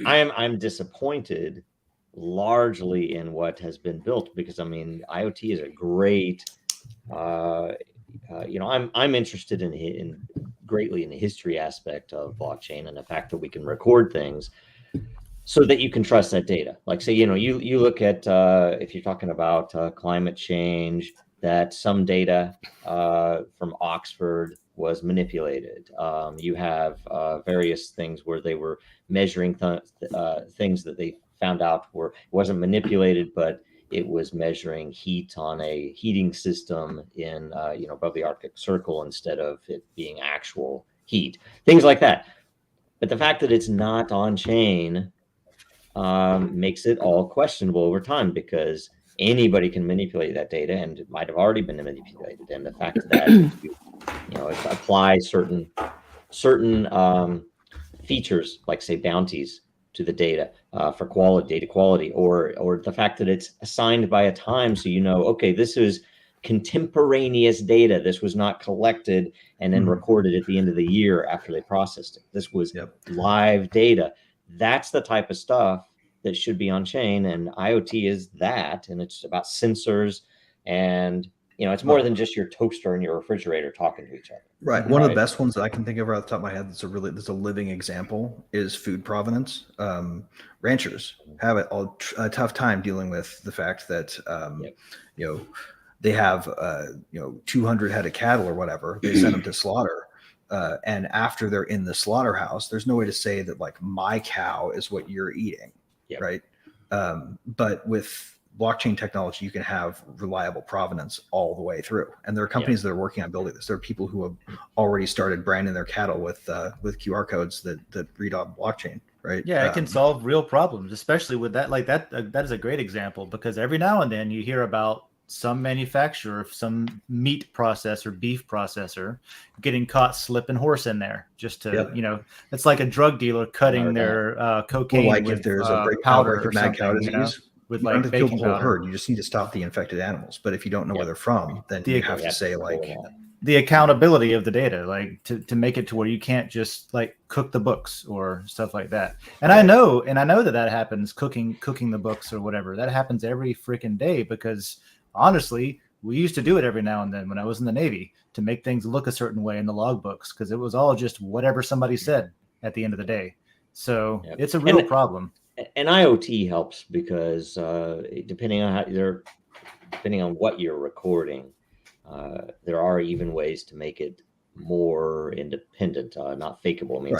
I'm disappointed largely in what has been built, because I mean, IoT is a great, I'm interested in greatly in the history aspect of blockchain and the fact that we can record things so that you can trust that data. Like, say, you look at, if you're talking about climate change, that some data from Oxford was manipulated. You have various things where they were measuring things that they found out wasn't manipulated, but it was measuring heat on a heating system in above the Arctic Circle instead of it being actual heat. Things like that. But the fact that it's not on chain makes it all questionable over time, because anybody can manipulate that data, and it might have already been manipulated. And the fact that if apply certain features, like say bounties to the data for data quality, or the fact that it's assigned by a time, so okay, this is contemporaneous data. This was not collected and then recorded at the end of the year after they processed it. This was live data. That's the type of stuff that should be on chain, and IoT is that, and it's about sensors, and it's more than just your toaster and your refrigerator talking to each other. Right. One of the best ones that I can think of right off the top of my head that's a living example is food provenance. Ranchers have a tough time dealing with the fact that they have 200 head of cattle or whatever. They send them to slaughter. And after they're in the slaughterhouse, there's no way to say that, like, my cow is what you're eating, right? But with blockchain technology, you can have reliable provenance all the way through. And there are companies that are working on building this. There are people who have already started branding their cattle with QR codes that read on blockchain, right? Yeah, it can solve real problems, especially with that. Like that is a great example, because every now and then you hear about some manufacturer of some meat processor, beef processor, getting caught slipping horse in there just to, it's like a drug dealer cutting their cocaine. Or like if there's a break powder or mad cow disease, with you like don't have to kill the whole powder. herd. You just need to stop the infected animals. But if you don't know where they're from, then you have to say, like, the accountability of the data, like to make it to where you can't just like cook the books or stuff like that. And I know that happens, cooking the books or whatever. That happens every freaking day, because honestly, we used to do it every now and then when I was in the Navy to make things look a certain way in the logbooks, because it was all just whatever somebody said at the end of the day. So it's a real problem. And IoT helps because depending on what you're recording, there are even ways to make it more independent, not fakeable. I mean,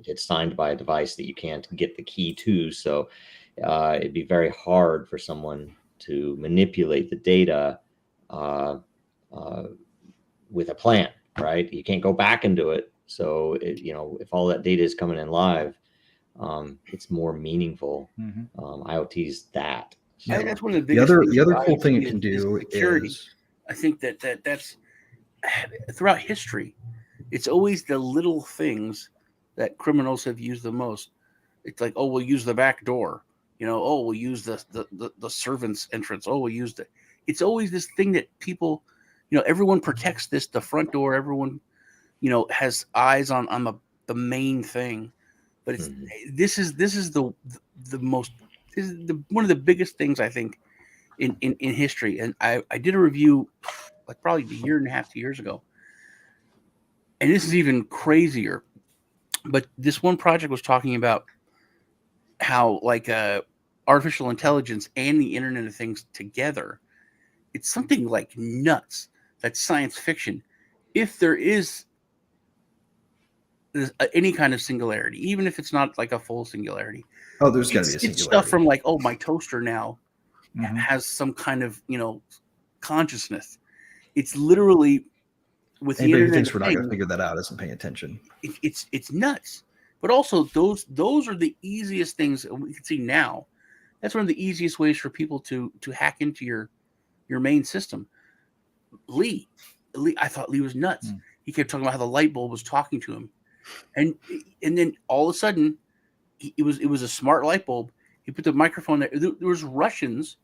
it's signed by a device that you can't get the key to. So it'd be very hard for someone to manipulate the data with a plan, right? You can't go back and do it. So if all that data is coming in live, it's more meaningful. IoT's that. So that's one of the biggest. The other cool thing it can do is, I think that's throughout history, it's always the little things that criminals have used the most. It's like, oh, we'll use the back door. We'll use the servant's entrance. Oh, we'll use it's always this thing that people, everyone protects the front door. Everyone, has eyes on the main thing. But this is the most, this is one of the biggest things, I think, in history. And I did a review like probably a year and a half, 2 years ago. And this is even crazier. But this one project was talking about how like artificial intelligence and the Internet of Things together, it's something like nuts. That's science fiction. If there is any kind of singularity, even if it's not like a full singularity. Oh, there's got to be a singularity. It's stuff from like, oh, my toaster now has some kind of, consciousness. It's literally with the Anybody Internet who thinks we're not thing, going to figure that out isn't paying attention. It's nuts. But also those are the easiest things we can see now. That's one of the easiest ways for people to hack into your main system. Lee, I thought Lee was nuts. He kept talking about how the light bulb was talking to him, and then all of a sudden, it was a smart light bulb. He put the microphone there. There was Russians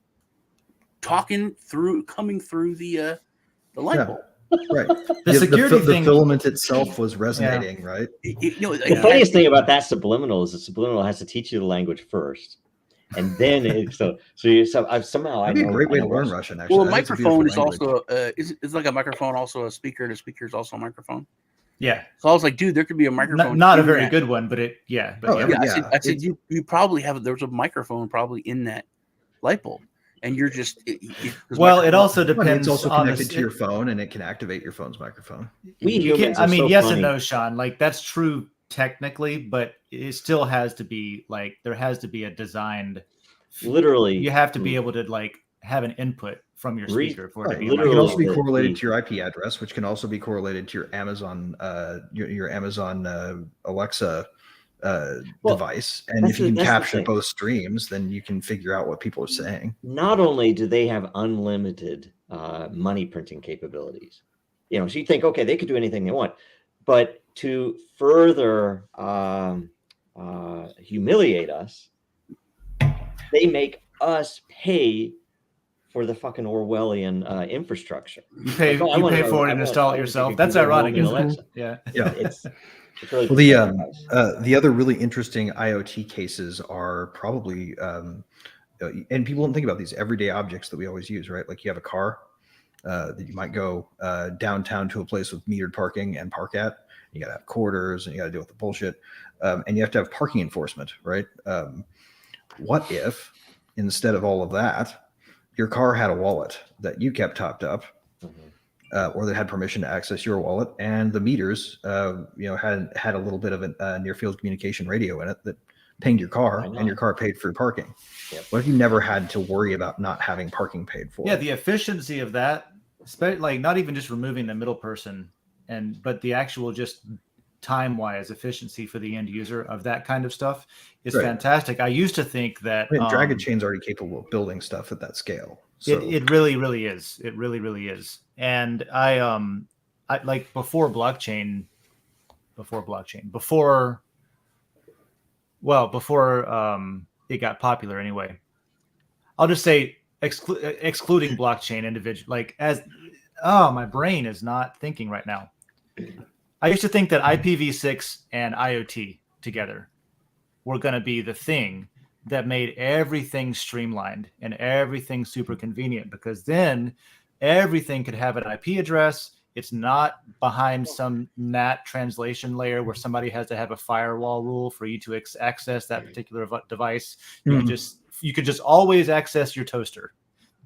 coming through the light bulb. Right. The security thing, the filament itself was resonating, right? The funniest thing about that subliminal is the subliminal has to teach you the language first. And then it's somehow That'd be a great way to learn Russian. Actually, well, a microphone is also it's like a microphone, also a speaker, and a speaker is also a microphone. Yeah. So I was like, dude, there could be a microphone. Not a very good one, but I said you probably have. There's a microphone probably in that light bulb, and you're just. It also depends. It's also connected to your phone, and it can activate your phone's microphone. Yes and no, Sean. Like that's true technically, but it still has to be like there has to be a designed. Literally, you have to be able to like have an input from your speaker for it to be. It can also be correlated to your IP address, which can also be correlated to your Amazon, your Amazon Alexa device. And if you can capture both streams, then you can figure out what people are saying. Not only do they have unlimited money printing capabilities, so you think, okay, they could do anything they want, but to further humiliate us, they make us pay for the fucking Orwellian infrastructure. You pay for it and install it yourself. That's ironic, isn't it? Yeah. It's really the other really interesting IoT cases are probably, and people don't think about these everyday objects that we always use, right? Like you have a car that you might go downtown to a place with metered parking and park at. You got to have quarters and you got to deal with the bullshit. And you have to have parking enforcement, right? What if instead of all of that, your car had a wallet that you kept topped up, or that had permission to access your wallet, and the meters, had a little bit of a near field communication radio in it that pinged your car, and your car paid for parking. Yep. What if you never had to worry about not having parking paid for? Yeah, the efficiency of that, like not even just removing the middle person, but the actual just time-wise efficiency for the end user of that kind of stuff is fantastic. I used to think that Dragon Chain's already capable of building stuff at that scale. So. It really, really is. It really, really is. And I like before blockchain, before it got popular anyway. I'll just say excluding blockchain individual, my brain is not thinking right now. I used to think that IPv6 and IoT together were going to be the thing that made everything streamlined and everything super convenient, because then everything could have an IP address. It's not behind some NAT translation layer where somebody has to have a firewall rule for you to access that particular device. You could just always access your toaster,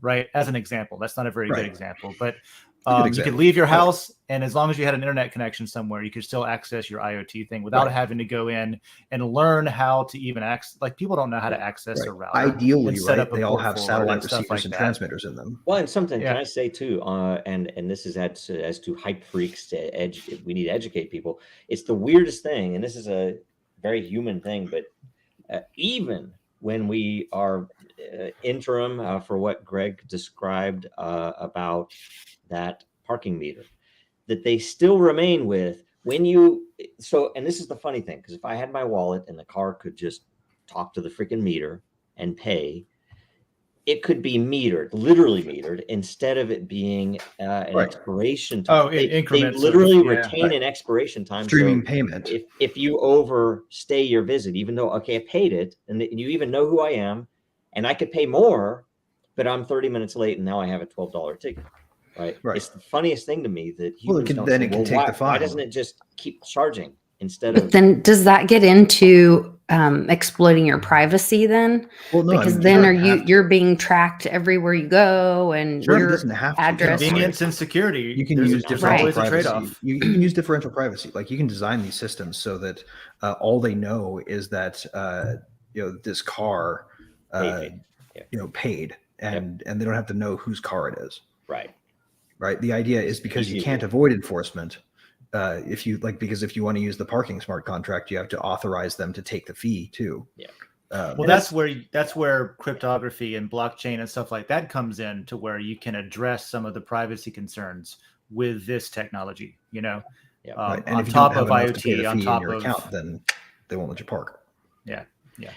right? As an example. That's not a very good example, but you could leave your house, and as long as you had an internet connection somewhere, you could still access your IoT thing without having to go in and learn how to even access. Like people don't know how to access a router. Ideally, they all have satellite receivers and transmitters in them. Well, and something can I say too, and this is as to hype freaks we need to educate people. It's the weirdest thing, and this is a very human thing, but even when we are interim for what Greg described about that parking meter, that they still remain with and this is the funny thing, because if I had my wallet and the car could just talk to the freaking meter and pay, it could be literally metered, instead of it being an expiration time. They literally retain an expiration time. Streaming payment. If you overstay your visit, even though, I paid it, and you even know who I am, and I could pay more, but I'm 30 minutes late and now I have a $12 ticket. Right. It's the funniest thing to me that humans don't say, why doesn't it just keep charging instead but of. then does that get into exploiting your privacy then? Well, no, because then you're being tracked everywhere you go, and Sure, it your doesn't have to. address. Convenience and security. You can use differential Right. privacy. Trade-off. You can use differential privacy. Like you can design these systems so that all they know is that this car paid, and they don't have to know whose car it is. Right. The idea is because you can't avoid enforcement. If you want to use the parking smart contract, you have to authorize them to take the fee too. Yeah. Well, that's where cryptography and blockchain and stuff like that comes in, to where you can address some of the privacy concerns with this technology. And on if you top don't of have enough to pay the IoT, on fee top in your of account, then they won't let you park. Yeah.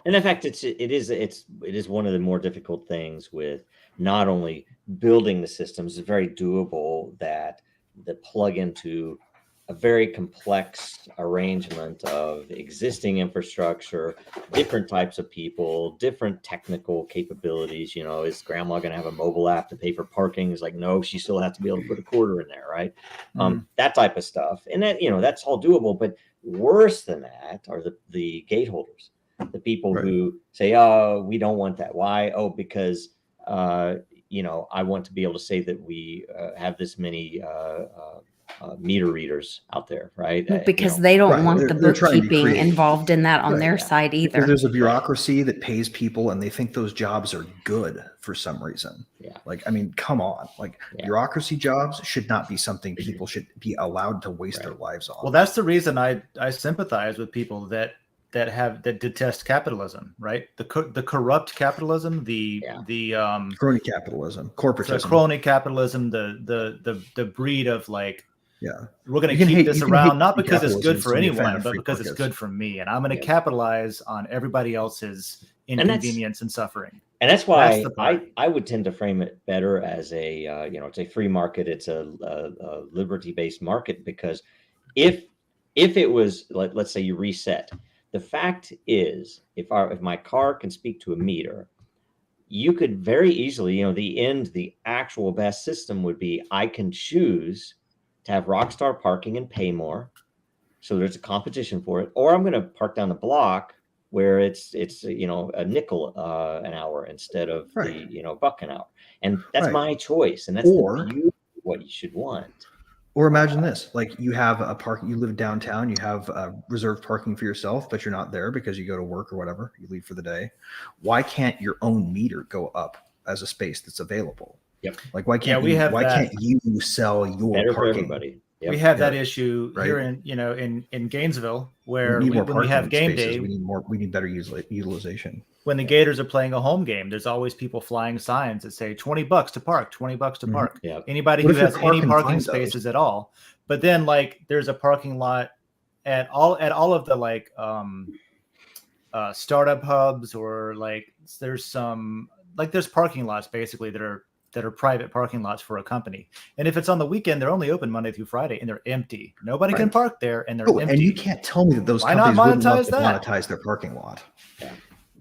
And in fact, it is one of the more difficult things with not only building the systems. It's very doable that plug into a very complex arrangement of existing infrastructure, different types of people, different technical capabilities. Is grandma going to have a mobile app to pay for parking? It's like, no, she still has to be able to put a quarter in there, right? That type of stuff. And that, that's all doable. But worse than that are the gate holders, the people who say, oh, we don't want that. Why? Oh, because, I want to be able to say that we have this many meter readers out there, right? Because they don't want the bookkeeping involved in that on their side either. Because there's a bureaucracy that pays people, and they think those jobs are good for some reason. Yeah. Come on. Bureaucracy jobs should not be something people should be allowed to waste their lives on. Well, that's the reason I sympathize with people that detest capitalism, right? The corrupt capitalism, the crony capitalism, corporatism, the crony capitalism, the breed of we're going to keep this around not because it's good for anyone, but because it's good for me, and I'm going to capitalize on everybody else's inconvenience and suffering. And that's why I would tend to frame it better as it's a free market, it's a liberty-based market, because if it was, let's say you reset. The fact is, if my car can speak to a meter, you could very easily, the actual best system would be, I can choose to have Rockstar parking and pay more, so there's a competition for it, or I'm going to park down the block where it's a nickel an hour instead of the $1 an hour, and that's my choice, and that's what you should want. Or imagine this, you have a parking, you live downtown, you have reserved parking for yourself, but you're not there because you go to work or whatever, you leave for the day. Why can't your own meter go up as a space that's available? Yep. Why can't can't you sell your better parking? For everybody. Yep. We have that issue here in Gainesville, where when we have game day, we need better utilization. When the Gators are playing a home game, there's always people flying signs that say $20 to park, $20 to park. Yep. Anybody who has any parking spaces at all. But then there's a parking lot at all of the startup hubs, or there's parking lots basically that are private parking lots for a company. And if it's on the weekend, they're only open Monday through Friday, and they're empty. Nobody can park there, and they're empty. And you can't tell me that those companies wouldn't love to monetize their parking lot. Yeah.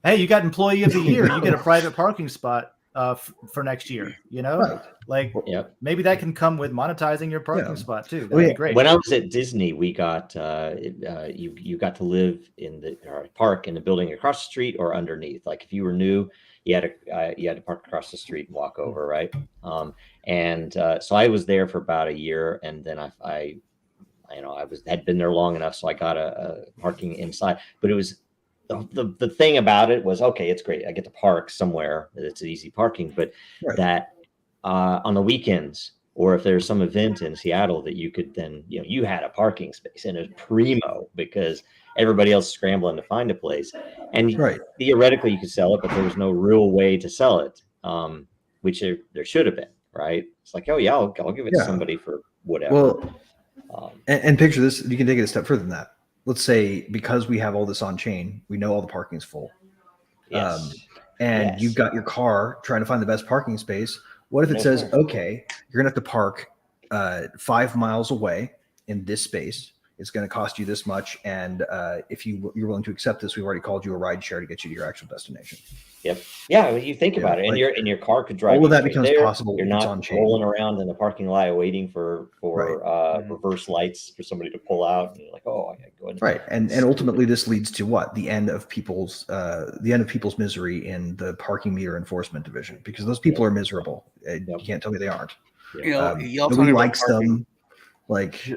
Hey, you got employee of the year. You get a private parking spot for next year. Maybe that can come with monetizing your parking spot too. That'd be great. When I was at Disney, we got you got to live in the park in the building across the street or underneath. If you were new, you had to park across the street and walk over, right? So I was there for about a year, and then I had been there long enough, so I got a parking inside. But it was the thing about it was, okay, it's great. I get to park somewhere that's easy parking, but that on the weekends, or if there's some event in Seattle that you could then, you had a parking space, and it was primo because everybody else is scrambling to find a place. And theoretically you could sell it, but there was no real way to sell it, which there should have been, right? It's like, oh yeah, I'll give it to somebody for whatever. Well, and picture this, you can take it a step further than that. Let's say, because we have all this on chain, we know all the parking is full. Yes. You've got your car trying to find the best parking space. What if it says, okay, you're going to have to park 5 miles away in this space. It's going to cost you this much. And if you're willing to accept this, we've already called you a ride share to get you to your actual destination. Yep. Yeah. You think about it, and your car could drive. All of that becomes possible. You're not rolling around in the parking lot waiting for reverse lights for somebody to pull out. And you're like, oh, I got to Right, and ultimately this leads to what? The end of people's misery in the parking meter enforcement division, because those people are miserable. You can't tell me they aren't. You know, nobody likes them. Like,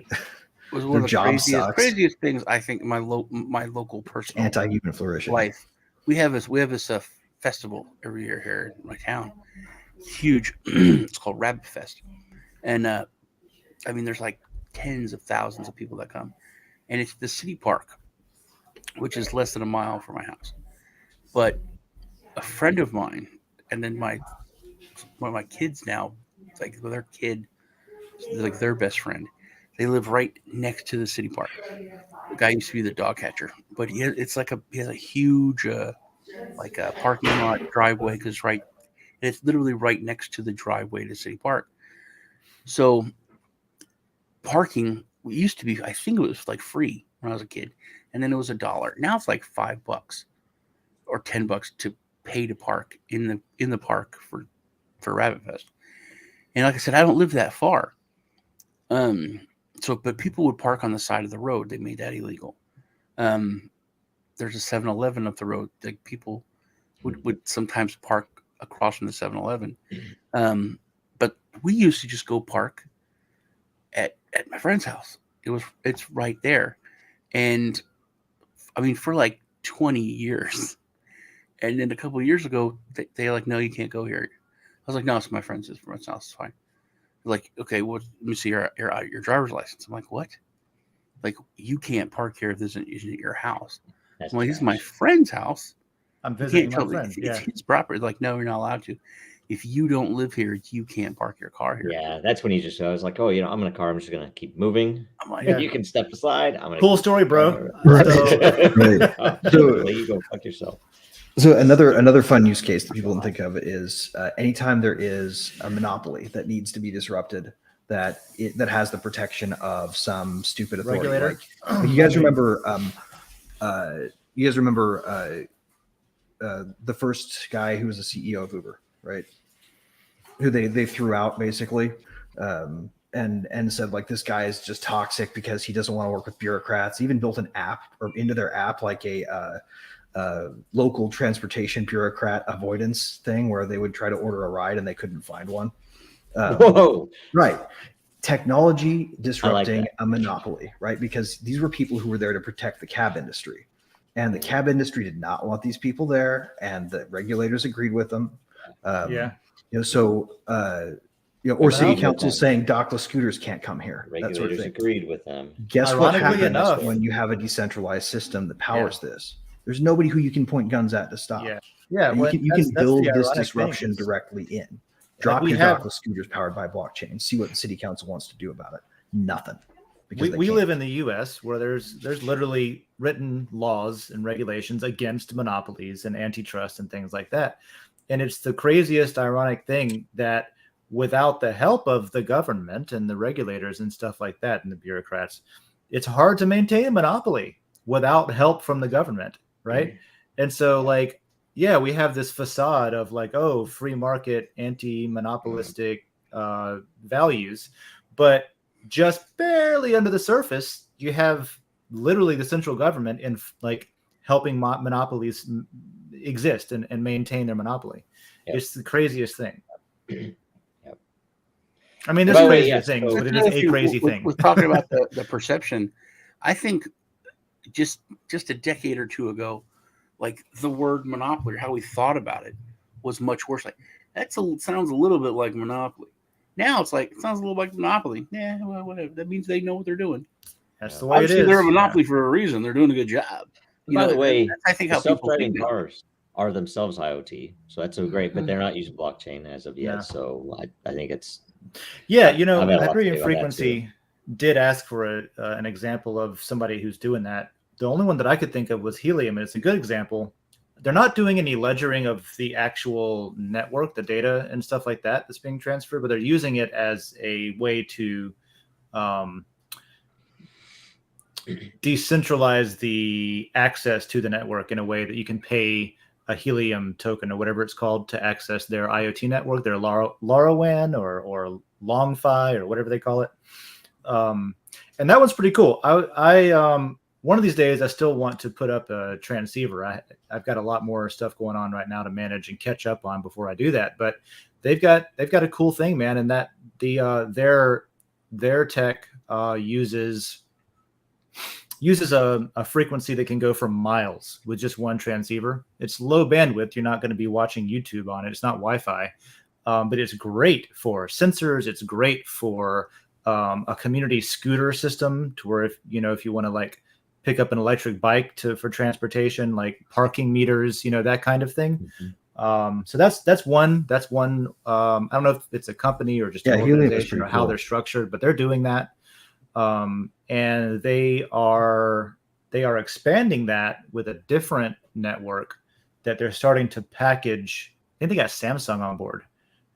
was one of their the job craziest things I think in my local personal anti-human flourishing life. We have this festival every year here in my town. It's huge. It's called Rabbit Fest, and I mean, there's like tens of thousands of people that come, and it's the city park, which is less than a mile from my house. But a friend of mine, and then one of my kids now, like their kid, like their best friend, they live right next to the city park. The guy used to be the dog catcher, but he has a huge like a parking lot driveway, because it's literally right next to the driveway to city park. So parking used to be, I think it was like free when I was a kid, and then it was $1. Now it's like $5 or $10 to pay to park in the park for Rabbit Fest. And like I said, I don't live that far. But people would park on the side of the road. They made that illegal. There's a 7-Eleven up the road that people would sometimes park across from the 7-Eleven. But we used to just go park at my friend's house. It's right there. And I mean, for like 20 years. And then a couple of years ago, they like, no, you can't go here. I was like, no, it's my friend's house. It's fine. Like, okay, well, let me see your driver's license. I'm like, what? Like, you can't park here if this isn't your house. I'm like, this is my friend's house. I'm visiting my friend. It's his property. Like, no, you're not allowed to. If you don't live here, you can't park your car here. Yeah, that's when I was like, oh, I'm in a car. I'm just going to keep moving. I'm like, you can step aside. Cool story, bro. Right. So you go fuck yourself. So another fun use case that people don't think of is anytime there is a monopoly that needs to be disrupted, that has the protection of some stupid authority. Regulator. Like, you guys remember the first guy who was the CEO of Uber, right? Who they threw out basically, and said, like, this guy is just toxic because he doesn't want to work with bureaucrats. He even built an app, or into their app, like a local transportation bureaucrat avoidance thing where they would try to order a ride and they couldn't find one. Whoa! Right. Technology disrupting a monopoly, right? Because these were people who were there to protect the cab industry, and the cab industry did not want these people there, and the regulators agreed with them. Or city council saying dockless scooters can't come here. Regulators that sort of thing. Agreed with them. Guess what happens when you have a decentralized system that powers this? There's nobody who you can point guns at to stop. You can build this disruption directly in. Drop your dockless scooters powered by blockchain. See what the city council wants to do about it. Nothing. We live in the U.S. where there's literally written laws and regulations against monopolies and antitrust and things like that. And it's the craziest, ironic thing that without the help of the government and the regulators and stuff like that and the bureaucrats, it's hard to maintain a monopoly without help from the government, right? Mm-hmm. And so, like, yeah, we have this facade of like, oh, free market, anti-monopolistic values, but just barely under the surface, you have literally the central government in like helping monopolies exist and maintain their monopoly. Yep. It's the craziest thing. Yep. I mean, there's crazy things, but it is a crazy thing. We're talking about the perception. I think just a decade or two ago, like the word monopoly, or how we thought about it, was much worse. Like sounds a little bit like monopoly. Now it's like, it sounds a little like monopoly. Yeah, well, whatever. That means they know what they're doing. That's the way Obviously, it is. They're a monopoly for a reason. They're doing a good job. By the way, I think how self-driving cars are themselves IoT, so that's so great. But they're not using blockchain as of yet. So I think it's Hyperion Frequency did ask for an example of somebody who's doing that. The only one that I could think of was Helium, and it's a good example. They're not doing any ledgering of the actual network, the data and stuff like that that's being transferred, but they're using it as a way to decentralize the access to the network in a way that you can pay a Helium token or whatever it's called to access their IoT network, their LoRaWAN or LongFi or whatever they call it. And that one's pretty cool. one of these days, I still want to put up a transceiver. I've got a lot more stuff going on right now to manage and catch up on before I do that. But they've got a cool thing, man, and that their tech uses a frequency that can go for miles with just one transceiver. It's low bandwidth. You're not going to be watching YouTube on it. It's not Wi-Fi, but it's great for sensors. It's great for a community scooter system to where if you want to like pick up an electric bike for transportation, like parking meters, that kind of thing. Mm-hmm. So that's one. I don't know if it's a company or just an organization or how they're structured, but they're doing that. And they are expanding that with a different network that they're starting to package. I think they got Samsung on board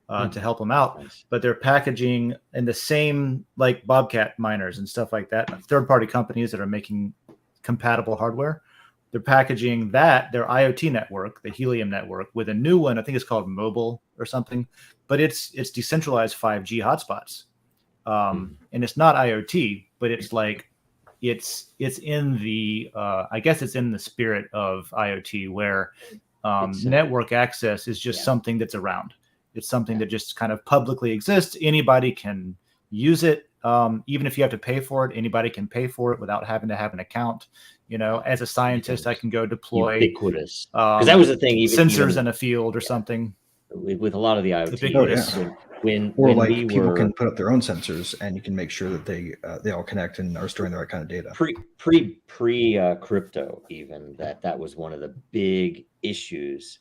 to help them out, nice. But they're packaging in the same like Bobcat miners and stuff like that. Third-party companies that are making compatible hardware. They're packaging their IoT network, the Helium network, with a new one. I think it's called Mobile or something, but it's decentralized 5G hotspots. And it's not IoT, but it's like it's in the I guess it's in the spirit of IoT where network access is just something that's around. It's something that just kind of publicly exists. Anybody can use it. Even if you have to pay for it, anybody can pay for it without having to have an account. As a scientist, I can go deploy ubiquitous, because that was the thing. Sensors in a field or something. With a lot of the IoT, when people can put up their own sensors, and you can make sure that they all connect and are storing the right kind of data. Pre crypto, even that was one of the big issues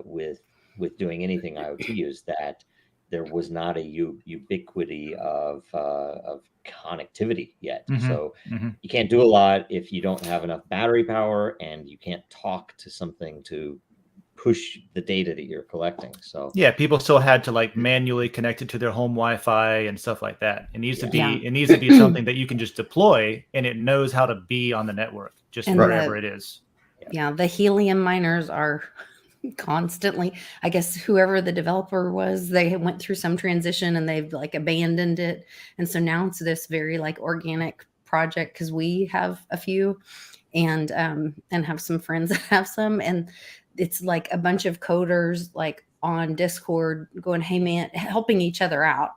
with doing anything IoT is that there was not a ubiquity of connectivity yet. Mm-hmm. So you can't do a lot if you don't have enough battery power, and you can't talk to something to push the data that you're collecting. So yeah, people still had to like manually connect it to their home Wi-Fi and stuff like that. It needs to be something that you can just deploy, and it knows how to be on the network just wherever it is. Yeah, the Helium miners are constantly, I guess whoever the developer was, they went through some transition and they've like abandoned it, and so now it's this very like organic project because we have a few and have some friends that have some, and it's like a bunch of coders like on Discord going, hey man, helping each other out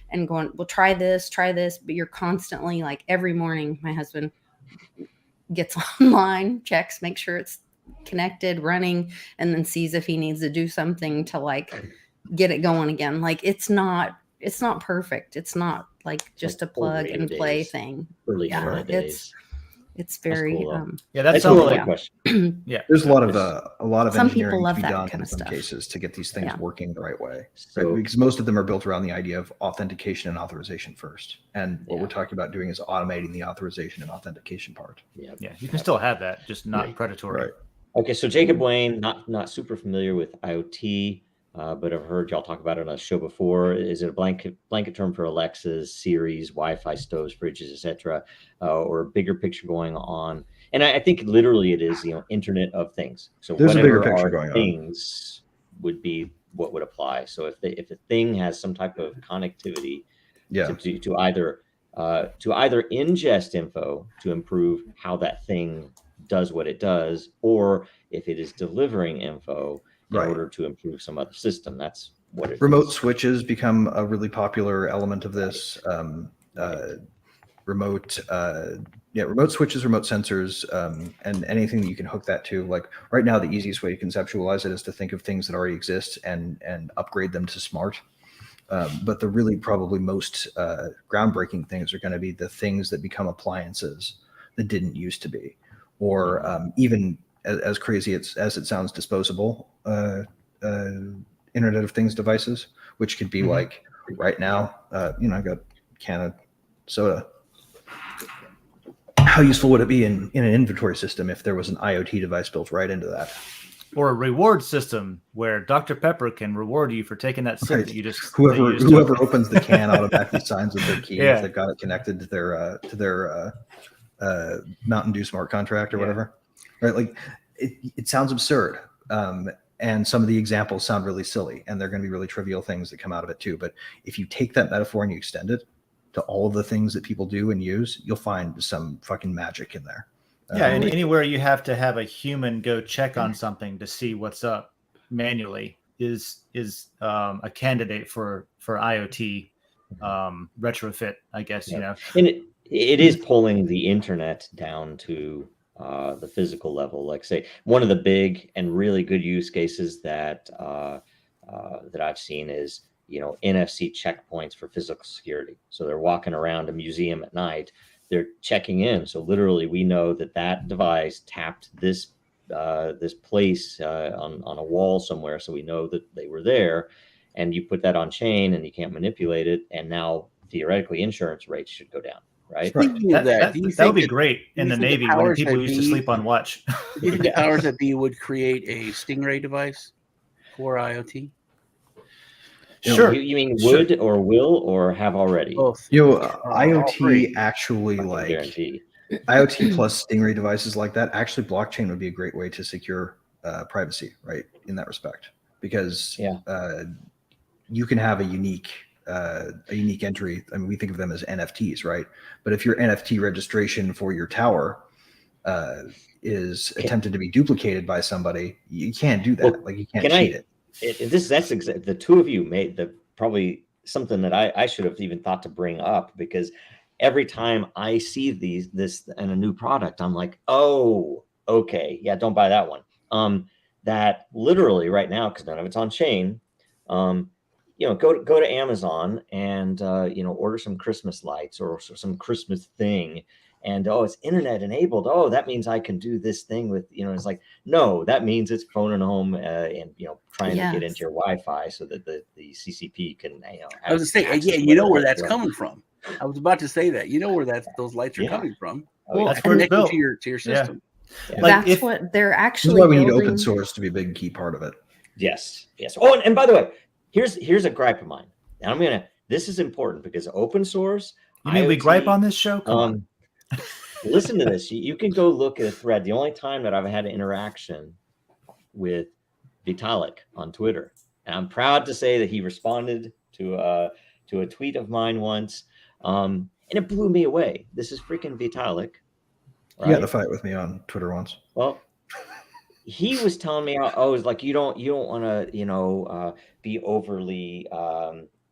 and going, well, try this, but you're constantly like every morning my husband gets online, checks, make sure it's connected, running, and then sees if he needs to do something to like get it going again. Like it's not perfect. It's not like just a plug and play thing. It's very cool, that's a question. Yeah, there's a lot of some engineering people love to be that done kind in of some stuff. cases to get these things working the right way, so, right? Because most of them are built around the idea of authentication and authorization first, and what we're talking about doing is automating the authorization and authentication part. Yeah, you can still have that, just not predatory. Right. Okay, so Jacob Wayne, not super familiar with IoT, but I've heard y'all talk about it on a show before. Is it a blanket term for Alexas, Siris, Wi-Fi stoves, fridges, etc., or a bigger picture going on? And I think literally it is, Internet of Things. So there's whatever a bigger picture going things on would be what would apply. So if a thing has some type of connectivity, to either ingest info to improve how that thing does what it does, or if it is delivering info in order to improve some other system, that's what it remote is. Switches become a really popular element of this. Remote switches, remote sensors, and anything that you can hook that to. Like right now, the easiest way to conceptualize it is to think of things that already exist and upgrade them to smart. But the really probably most groundbreaking things are going to be the things that become appliances that didn't used to be, or even as crazy as it sounds, disposable Internet of Things devices, which could be like right now, I've got a can of soda. How useful would it be in an inventory system if there was an IoT device built right into that? Or a reward system where Dr. Pepper can reward you for taking that sip that you just whoever opens the can automatically signs with their key if they've got it connected to their Mountain Dew smart contract or whatever. Right? Like it sounds absurd. And some of the examples sound really silly, and they're going to be really trivial things that come out of it too. But if you take that metaphor and you extend it to all of the things that people do and use, you'll find some fucking magic in there. Yeah, and anywhere you have to have a human go check on something to see what's up manually is a candidate for IoT retrofit, I guess. You know, and it is pulling the internet down to the physical level. Like, say, one of the big and really good use cases that I've seen is, you know, NFC checkpoints for physical security. So they're walking around a museum at night, they're checking in. So literally, we know that device tapped this place on a wall somewhere, so we know that they were there. And you put that on chain, and you can't manipulate it. And now theoretically, insurance rates should go down. Right. Speaking of that would be great in the Navy when people used to sleep on watch. Do you think the powers that be would create a Stingray device for IoT? Sure. You mean would or will or have already? Both. IoT actually, like guarantee. IoT plus Stingray devices like that. Actually, blockchain would be a great way to secure privacy, right? In that respect, because you can have a unique entry. I mean, we think of them as NFTs, right? But if your NFT registration for your tower is attempted to be duplicated by somebody, you can't do that. Like, you can't cheat it. That's exactly, the two of you made probably something that I should have even thought to bring up, because every time I see this in a new product, I'm like, oh, okay, yeah, don't buy that one. That literally right now, because none of it's on chain, you know, go to Amazon and you know, order some Christmas lights or some Christmas thing, and it's internet enabled. Oh, that means I can do this thing with, you know, it's like, no, that means it's phoning home and, you know, trying to get into your Wi-Fi so that the CCP can, you know. I was to say, yeah, you know where that's coming from. I was about to say that. You know where those lights are coming from. Well, that's where it's built to your system. Yeah. Like, that's what they're actually. That's why we need open source to be a big key part of it. Yes. Oh, and by the way, here's a gripe of mine. And this is important because open source. You mean we gripe on this show? Come on. Listen to this. You can go look at a thread. The only time that I've had an interaction with Vitalik on Twitter, and I'm proud to say that he responded to a tweet of mine once, and it blew me away. This is freaking Vitalik. Right? You had to fight with me on Twitter once. Well, he was telling me, it's like you don't want to, you know, be overly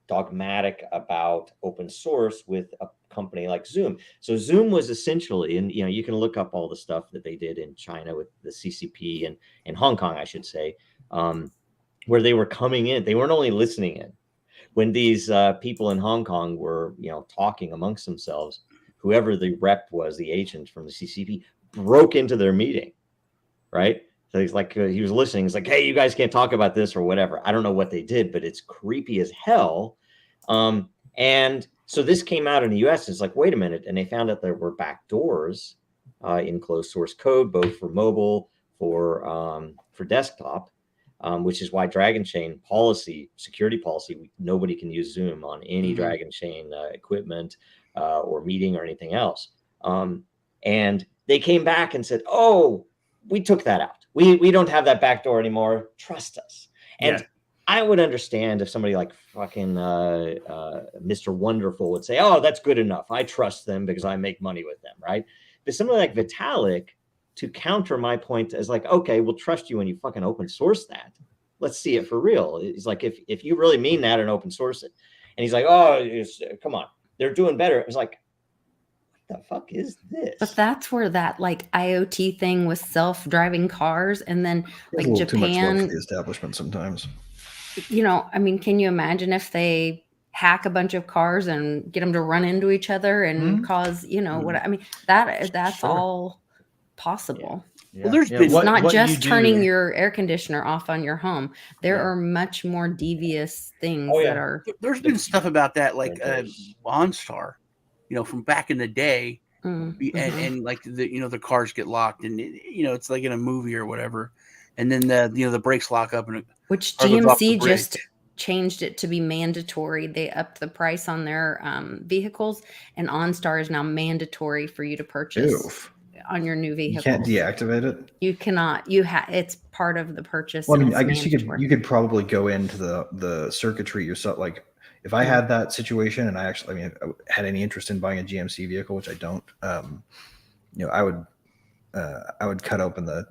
dogmatic about open source with a company like Zoom. So Zoom was essentially, and you know, you can look up all the stuff that they did in China with the CCP and in Hong Kong, I should say, where they were coming in. They weren't only listening in. When these people in Hong Kong were, you know, talking amongst themselves, whoever the rep was, the agent from the CCP, broke into their meeting, right? So he's like, he was listening. He's like, hey, you guys can't talk about this or whatever. I don't know what they did, but it's creepy as hell. And so this came out in the US. It's like, wait a minute. And they found out there were back doors in closed source code, both for mobile, for desktop, which is why Dragon Chain policy, security policy, nobody can use Zoom on any Dragon Chain equipment or meeting or anything else. And they came back and said, oh, we took that out. We don't have that back door anymore. Trust us. And I would understand if somebody like fucking Mr. Wonderful would say, oh, that's good enough. I trust them because I make money with them, right? But somebody like Vitalik, to counter my point, is like, okay, we'll trust you when you fucking open source that. Let's see it for real. It's like, if you really mean that and open source it. And he's like, oh, come on, they're doing better. It was like, the fuck is this? But that's where that like IoT thing with self-driving cars, and then like Japan, too much love for the establishment sometimes. You know, I mean, can you imagine if they hack a bunch of cars and get them to run into each other and cause, you know, what I mean, that's all possible. Well, there's been it's not just turning your air conditioner off on your home. There are much more devious things that are. There's been stuff about that, like OnStar, you know, from back in the day, and like the cars get locked, and it's like in a movie or whatever, and then the brakes lock up, and which GMC just changed it to be mandatory. They upped the price on their vehicles, and OnStar is now mandatory for you to purchase on your new vehicle. You can't deactivate it. You cannot. It's part of the purchase. Well, I mean, I guess you could probably go into the circuitry yourself, like if I had that situation and I had any interest in buying a GMC vehicle, which I don't, I would cut open the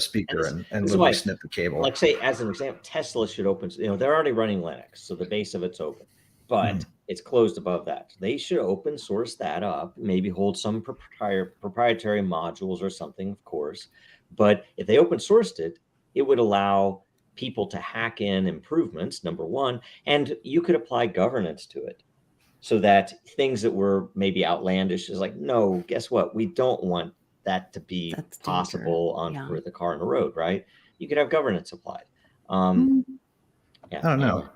speaker and literally snip the cable. Like say, as an example, Tesla should open, they're already running Linux, so the base of it's open, but it's closed above that. They should open source that up, maybe hold some proprietary modules or something, of course. But if they open sourced it, it would allow people to hack in improvements, number one, and you could apply governance to it so that things that were maybe outlandish is like, no, guess what? We don't want that to be possible with a car on the road, right? You could have governance applied. I don't know.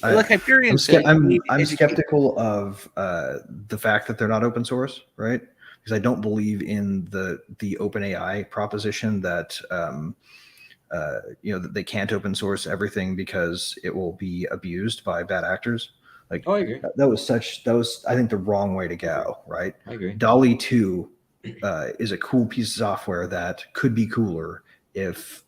Like Hyperion I'm skeptical of the fact that they're not open source, right? Because I don't believe in the OpenAI proposition that that they can't open source everything because it will be abused by bad actors. Like, I agree. That was I think the wrong way to go, right? I agree. DALL-E 2 is a cool piece of software that could be cooler if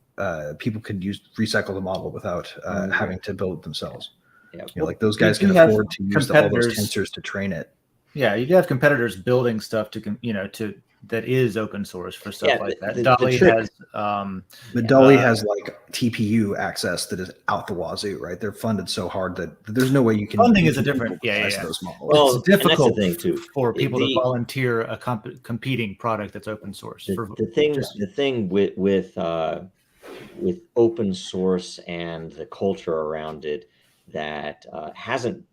people could recycle the model without having to build it themselves. Yeah. Like those guys can afford to use all those tensors to train it. Yeah, you do have competitors building stuff that is open source for stuff like that. DALL-E has, but DALL-E has like TPU access that is out the wazoo, right? They're funded so hard that there's no way you can. Funding is a different, those models. Well, it's difficult thing too for people to volunteer a competing product that's open source. The thing with open source and the culture around it that hasn't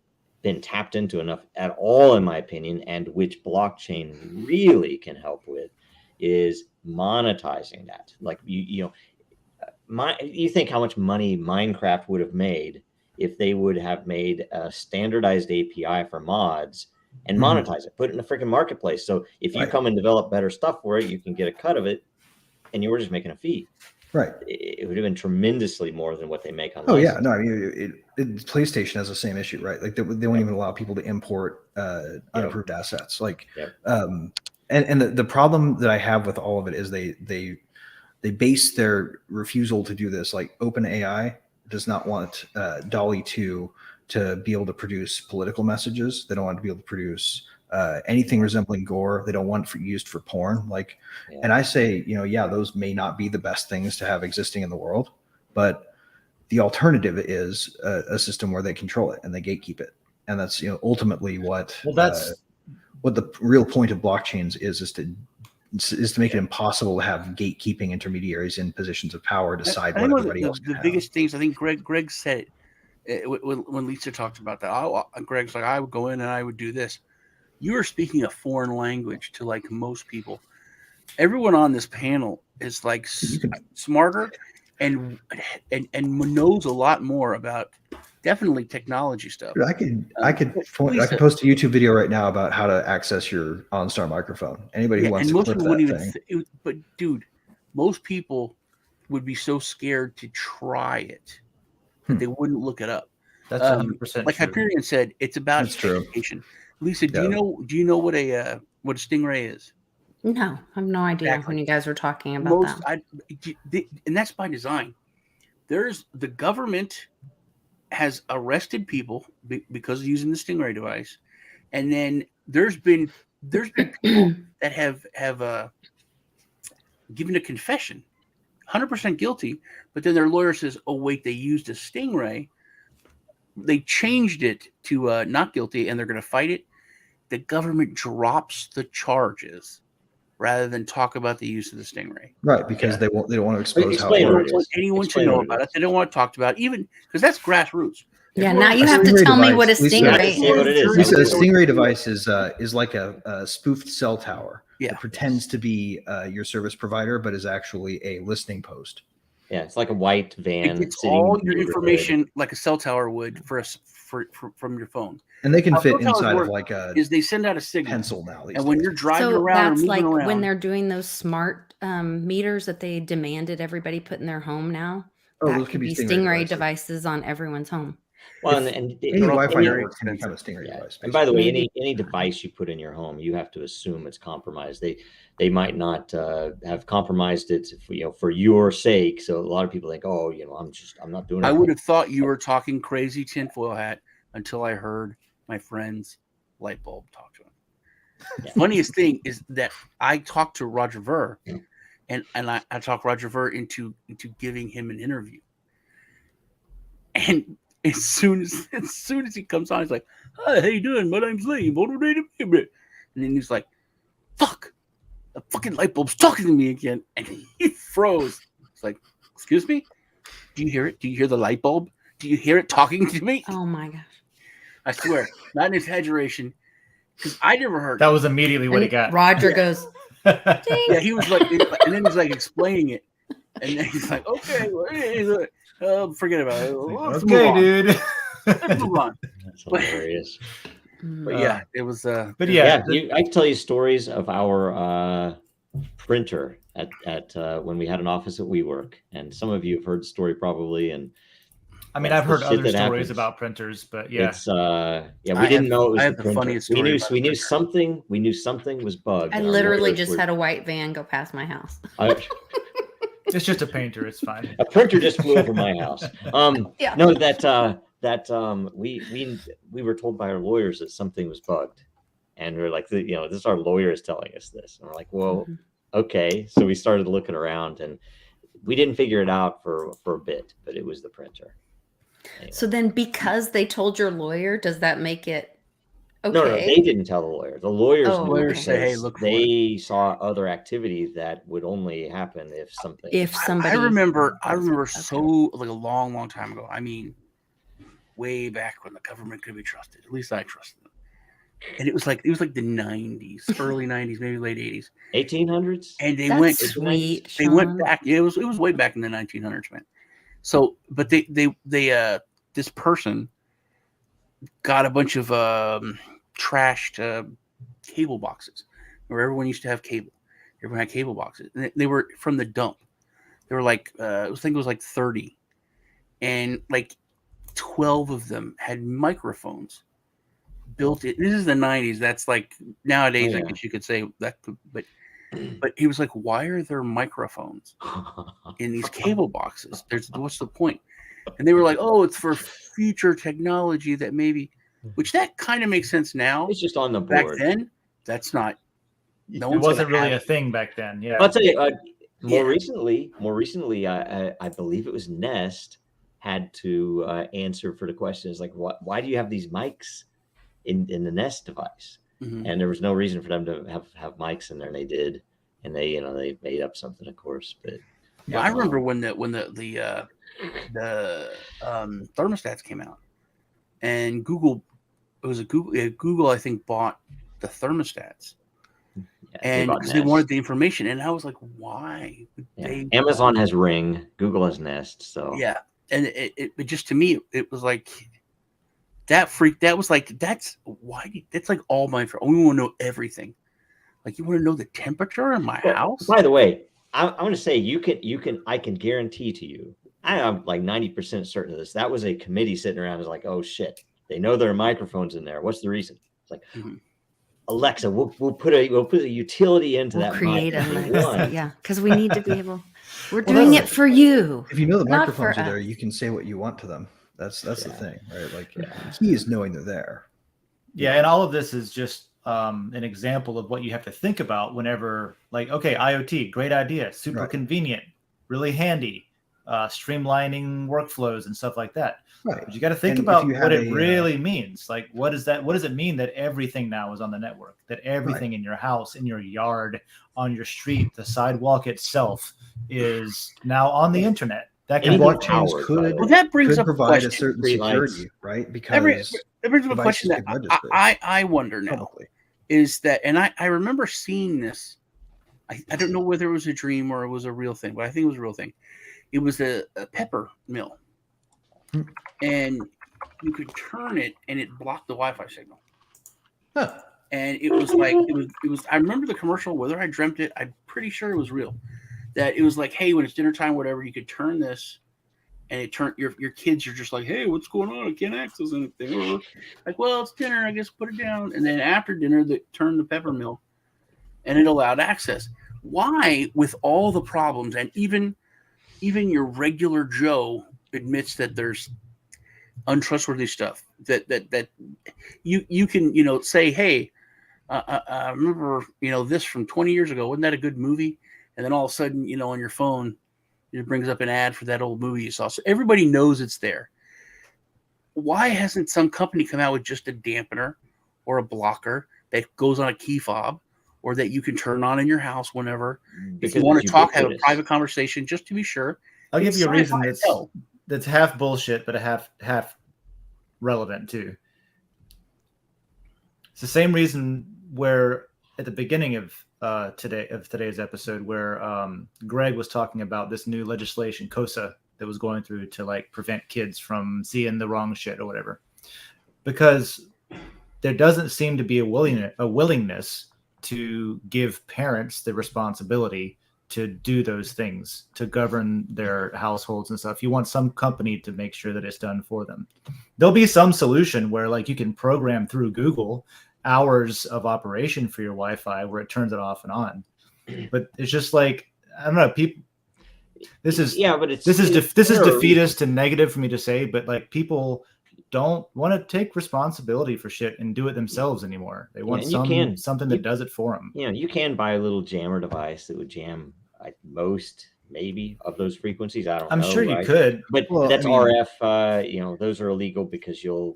been tapped into enough at all, in my opinion, and which blockchain really can help with is monetizing that. Like you think how much money Minecraft would have made if they would have made a standardized API for mods and monetize it, put it in a freaking marketplace. So if you come and develop better stuff for it, you can get a cut of it, and you were just making a fee. Right. It would have been tremendously more than what they make on. Oh yeah, no, I mean, PlayStation has the same issue, right? Like they won't even allow people to import unapproved assets. Like, and the problem that I have with all of it is they base their refusal to do this. Like OpenAI does not want DALL-E 2 to be able to produce political messages. They don't want to be able to produce anything resembling gore. They don't want used for porn. Like, and I say, those may not be the best things to have existing in the world, but the alternative is a system where they control it and they gatekeep it. And that's, ultimately what the real point of blockchains is to make it impossible to have gatekeeping intermediaries in positions of power decide what everybody else can have. The biggest things, I think Greg said it when Lisa talked about that. Greg's like, I would go in and I would do this. You are speaking a foreign language to like most people. Everyone on this panel is like smarter and knows a lot more about definitely technology stuff. I could post a YouTube video right now about how to access your OnStar microphone. Anybody who wants to clip that thing. But dude, most people would be so scared to try it that they wouldn't look it up. That's 100% like true. Hyperion said, it's about education. Lisa, do you know what a stingray is? No, I have no idea when you guys were talking about that. And that's by design. The government has arrested people because of using the stingray device, and then there's been people that have given a confession, 100% guilty, but then their lawyer says, "Oh wait, they used a stingray." They changed it to not guilty, and they're going to fight it. The government drops the charges rather than talk about the use of the stingray. Right, because they don't want to expose how it works. They works. don't want anyone to know about it. They don't want to talk about it, even because that's grassroots. Yeah, now you have to tell me what a stingray is. Lisa, a stingray device is like a spoofed cell tower. Yeah. It pretends to be your service provider, but is actually a listening post. Yeah, it's like a white van. It gets all your information like a cell tower would from your phone. And they can fit inside of like they send out a signal pencil now. And when you're driving around, that's like around, when they're doing those smart meters that they demanded everybody put in their home now. Oh, that those could be stingray devices on everyone's home. Well, any Wi-Fi network can become a stingray device. And by the way, any device you put in your home, you have to assume it's compromised. They might not have compromised it, for your sake. So a lot of people think, I'm not doing it. I would have thought you were talking crazy tinfoil hat. until I heard my friend's light bulb talk to him. The funniest thing is that I talked to Roger Ver, and I talked Roger Ver into giving him an interview. And as soon as he comes on, he's like, "Hi, how you doing? My name's Lee. And then he's like, "Fuck, the fucking light bulb's talking to me again," and he froze. It's like, "Excuse me? Do you hear it? Do you hear the light bulb? Do you hear it talking to me?" Oh my gosh! I swear, not an exaggeration, because I never heard. That was immediately what he got. Roger goes, yeah, he was like, and then he's like explaining it, and then he's like, "Okay, forget about it. Let's move on. Dude. Let's move on." That's hilarious. But yeah, it was. But yeah, I can tell you stories of our printer at when we had an office at WeWork, and some of you have heard the story probably. And I mean, I've heard other stories happens. About printers, but yeah, it's we didn't know it was the printer. Funniest story. We knew something. We knew something was bugged. I literally just had a white van go past my house. it's just a painter. It's fine. A printer just flew over my house. Yeah. No, we were told by our lawyers that something was bugged, and we're like, this is our lawyers telling us this, and we're like, well, okay. So we started looking around, and we didn't figure it out for a bit, but it was the printer. Anyway. So then, because they told your lawyer, does that make it okay? No, they didn't tell the lawyer. The lawyers, lawyers say, "Hey, look." They saw other activity that would only happen if something. If somebody, I remember so like a long time ago. I mean, way back when the government could be trusted. At least I trusted them. And it was like the 90s, early 90s, maybe late 80s, 1800s. And they That's went. Sweet, they went back. Yeah, it was way back in the 1900s, man. So, but they this person got a bunch of trashed cable boxes where everyone used to have cable. Everyone had cable boxes. And they were from the dump. They were like, I think it was like 30. And like 12 of them had microphones built in. This is the 90s. That's like nowadays, I guess you could say that could, but he was like, why are there microphones in these cable boxes? What's the point? And they were like, oh, it's for future technology that maybe, which that kind of makes sense now. It's just on the board. Back then, that's not. No, it wasn't really a thing back then. Yeah, I'll tell you. More recently, I believe it was Nest had to answer for the questions like, why do you have these mics in the Nest device? Mm-hmm. And there was no reason for them to have mics in there, and they did, and they made up something, of course. But yeah, I remember when the thermostats came out, and Google I think bought the thermostats, and because they wanted the information, and I was like, why would they? Amazon has Ring, Google has Nest, so yeah, and it just, to me, it was like. That was like, that's like all my friends. We want to know everything. Like, you want to know the temperature in my house? By the way, I'm going to say I can guarantee to you, I am like 90% certain of this. That was a committee sitting around is like, oh shit, they know there are microphones in there. What's the reason? It's like, Alexa, we'll put a utility into that. Create Alexa, yeah, because we need to be able. We're doing it for you. If you know the microphones are there, you can say what you want to them. That's the thing, right? Like, the key is knowing they're there. Yeah, and all of this is just an example of what you have to think about whenever, like, okay, IoT, great idea, super convenient, really handy, streamlining workflows and stuff like that. Right. But you got to think about what it really means. Like, what does it mean that everything now is on the network? That everything in your house, in your yard, on your street, the sidewalk itself is now on the internet. That can blockchains could provide a certain security, right? Because that brings up a question that I wonder now is that, and I remember seeing this. I don't know whether it was a dream or it was a real thing, but I think it was a real thing. It was a pepper mill, and you could turn it, and it blocked the Wi-Fi signal. Huh. And it was like it was. I remember the commercial. Whether I dreamt it, I'm pretty sure it was real. That it was like, hey, when it's dinner time, whatever, you could turn this, and it turned your kids are just like, hey, what's going on? I can't access anything. Like, well, it's dinner, I guess put it down. And then after dinner, they turned the pepper mill, and it allowed access. Why, with all the problems, and even your regular Joe admits that there's untrustworthy stuff that you can say, hey, I remember this from 20 years ago. Wasn't that a good movie? And then all of a sudden, on your phone, it brings up an ad for that old movie you saw. So everybody knows it's there. Why hasn't some company come out with just a dampener or a blocker that goes on a key fob, or that you can turn on in your house whenever? If you want to talk, have a private conversation, just to be sure. I'll give you a reason that's half bullshit, but a half relevant too. It's the same reason where at the beginning of today's episode, where Greg was talking about this new legislation, COSA, that was going through to like prevent kids from seeing the wrong shit or whatever, because there doesn't seem to be a willingness to give parents the responsibility to do those things, to govern their households and stuff. You want some company to make sure that it's done for them. There'll be some solution where like you can program through Google hours of operation for your Wi-Fi where it turns it off and on. But it's just like, I don't know, people, this is defeatist and negative for me to say, but like people don't want to take responsibility for shit and do it themselves anymore. They want something that does it for them. You can buy a little jammer device that would jam most maybe of those frequencies. I don't know. I'm sure you could, but that's RF. Those are illegal because you're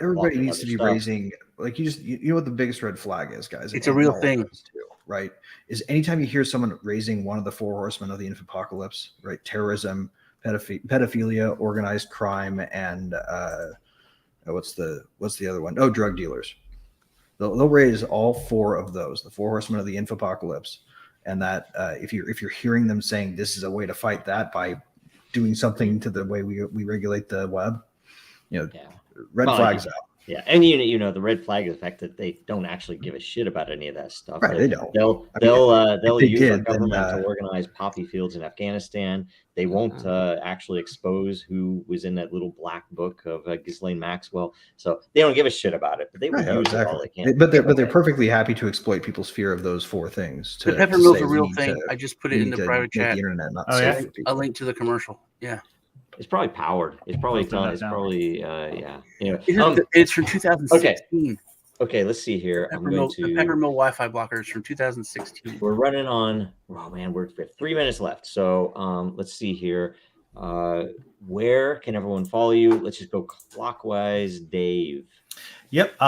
everybody needs to be raising, like, you know what the biggest red flag is, guys. It's a real thing, too, right? Is anytime you hear someone raising one of the four horsemen of the infopocalypse, right? Terrorism, pedophilia, organized crime, and what's the other one? Oh, drug dealers. They'll raise all four of those, the four horsemen of the infopocalypse, and that if you're hearing them saying this is a way to fight that by doing something to the way we regulate the web, red flags out. Yeah, and the red flag is the fact that they don't actually give a shit about any of that stuff. Right, they don't. They'll use our government to organize poppy fields in Afghanistan. They won't actually expose who was in that little black book of Ghislaine Maxwell. So they don't give a shit about it, but they will use it all they can. But they're perfectly happy to exploit people's fear of those four things. The peppermill's a real thing. I just put it in the private chat. The internet not safe for people. A link to the commercial. Yeah. It's probably powered. It's probably It's from 2016. Okay, let's see here. The Peppermill Wi-Fi blocker is from 2016. We're running on. Oh man, we have 3 minutes left. So let's see here. Where can everyone follow you? Let's just go clockwise. Dave. Yep.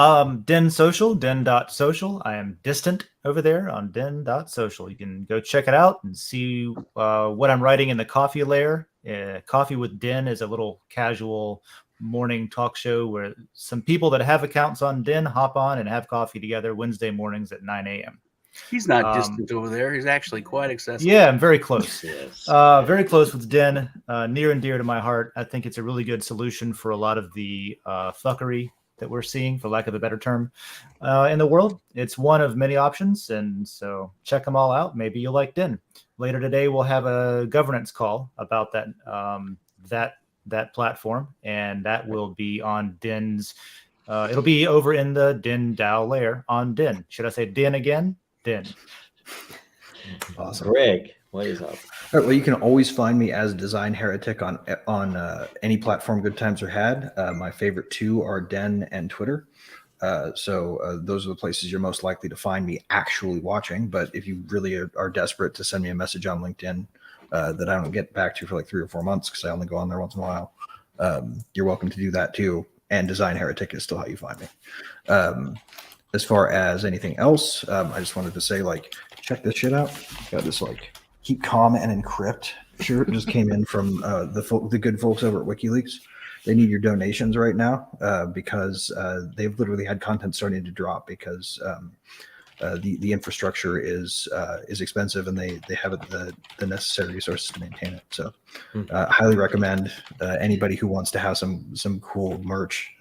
Den.social. I am distant over there on den.social. You can go check it out and see what I'm writing in the coffee layer. Coffee with Den is a little casual morning talk show where some people that have accounts on Den hop on and have coffee together Wednesday mornings at 9 a.m. He's not distant over there. He's actually quite accessible. Yeah, I'm very close. Yes. Very close with Den, near and dear to my heart. I think it's a really good solution for a lot of the fuckery that we're seeing, for lack of a better term, in the world. It's one of many options, and so check them all out. Maybe you'll like Den. Later today, we'll have a governance call about that platform, and that will be on Den's. It'll be over in the Den DAO layer on Den. Should I say Den again? Den. Awesome. Greg, what is up? All right, well, you can always find me as Design Heretic on any platform Good Times Are Had. My favorite two are Den and Twitter. So those are the places you're most likely to find me actually watching. But if you really are desperate to send me a message on LinkedIn that I don't get back to for like 3 or 4 months because I only go on there once in a while, you're welcome to do that too. And Design Heretic is still how you find me. As far as anything else, I just wanted to say, like, check this shit out. Got this like keep calm and encrypt shirt just came in from the good folks over at WikiLeaks. They need your donations right now because they've literally had content starting to drop because the infrastructure is expensive and they have the necessary resources to maintain it. So highly recommend anybody who wants to have some cool merch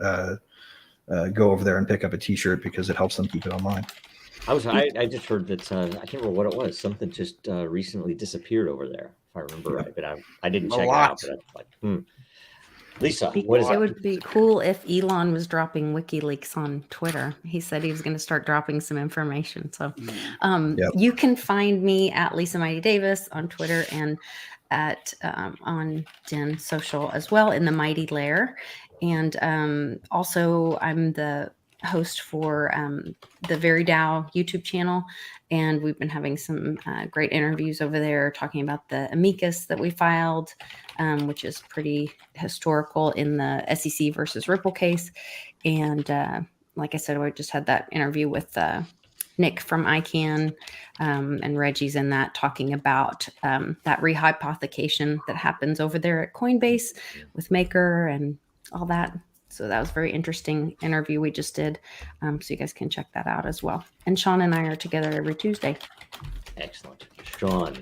go over there and pick up a t-shirt because it helps them keep it online. I just heard that I can't remember what it was. Something just recently disappeared over there, if I remember right. But I didn't check it out. But I was like, Lisa, what is it? It would be cool if Elon was dropping WikiLeaks on Twitter. He said he was going to start dropping some information. So you can find me at Lisa Mighty Davis on Twitter. And on Den Social as well in the Mighty Lair. And also I'm the host for the Very Dow YouTube channel. And we've been having some great interviews over there talking about the amicus that we filed, which is pretty historical in the SEC versus Ripple case. And like I said, we just had that interview with Nick from ICANN, and Reggie's in that talking about that rehypothecation that happens over there at Coinbase with Maker and all that. So that was a very interesting interview we just did. So you guys can check that out as well. And Sean and I are together every Tuesday. Excellent. Sean.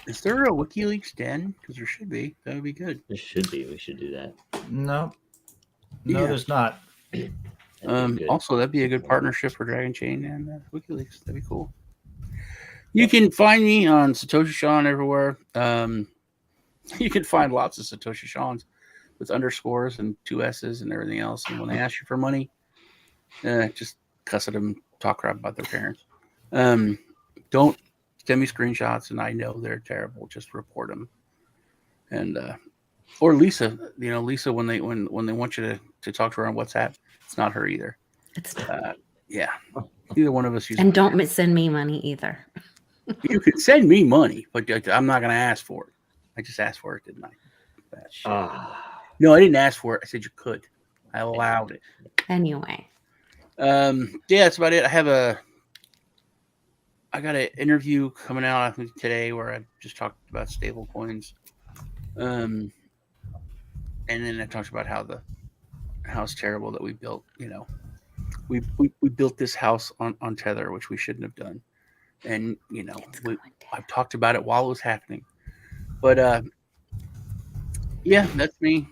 Is there a WikiLeaks den? Because there should be. That would be good. There should be. We should do that. No, Yeah. there's not. Also, that'd be a good partnership for Dragon Chain and WikiLeaks. That'd be cool. You can find me on Satoshi Sean everywhere. You can find lots of Satoshi Seans with underscores and 2 S's and everything else. And when they ask you for money, just cuss at them, talk crap about their parents. Don't send me screenshots, and I know they're terrible. Just report them. And or Lisa, Lisa, when they want you to talk to her on WhatsApp, it's not her either. It's yeah, either one of us. And don't send me money either. You can send me money, but I'm not going to ask for it. I just asked for it, didn't I? No, I didn't ask for it. I said you could. I allowed it. Anyway. Yeah, that's about it. I got an interview coming out, I think, today where I just talked about stable coins. And then I talked about how it's terrible that we built, we built this house on Tether, which we shouldn't have done. And, I've talked about it while it was happening. But, yeah, that's me.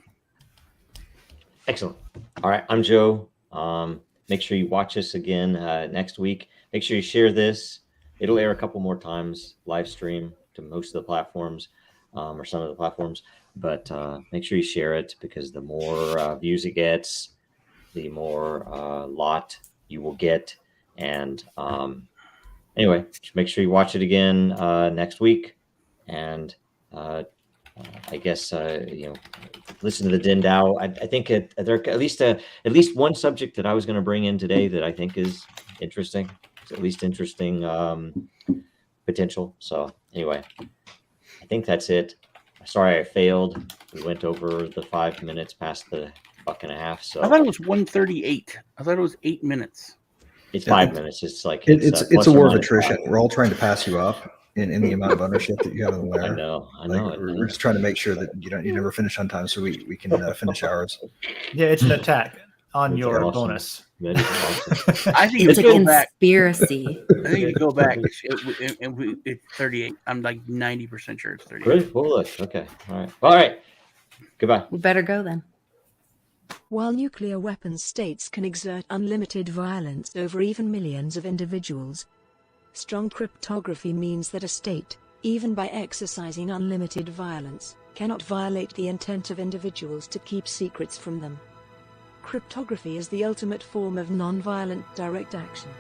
Excellent. All right. I'm Joe. Make sure you watch us again next week. Make sure you share this. It'll air a couple more times, live stream to most of the platforms, or some of the platforms. But make sure you share it, because the more views it gets, the more lot you will get. And anyway, make sure you watch it again next week. And I guess listen to the Den DAO. I think there are at least one subject that I was going to bring in today that I think is interesting. It's at least interesting potential. So anyway, I think that's it. Sorry I failed. We went over the 5 minutes past the $1.50. So I thought it was 1:38. I thought it was 8 minutes. It's 5 minutes. It's like it's a war of attrition. We're all trying to pass you up in the amount of ownership that you have in the lair. I know. We're just trying to make sure that you never finish on time, so we can finish ours. Yeah, it's an attack on your bonus. Awesome. I think It's a conspiracy. I think you go back. It's 38. I'm like 90% sure it's 38. Great. Well, look. Okay. All right. Goodbye. We better go then. While nuclear weapons states can exert unlimited violence over even millions of individuals, strong cryptography means that a state, even by exercising unlimited violence, cannot violate the intent of individuals to keep secrets from them. Cryptography is the ultimate form of non-violent direct action.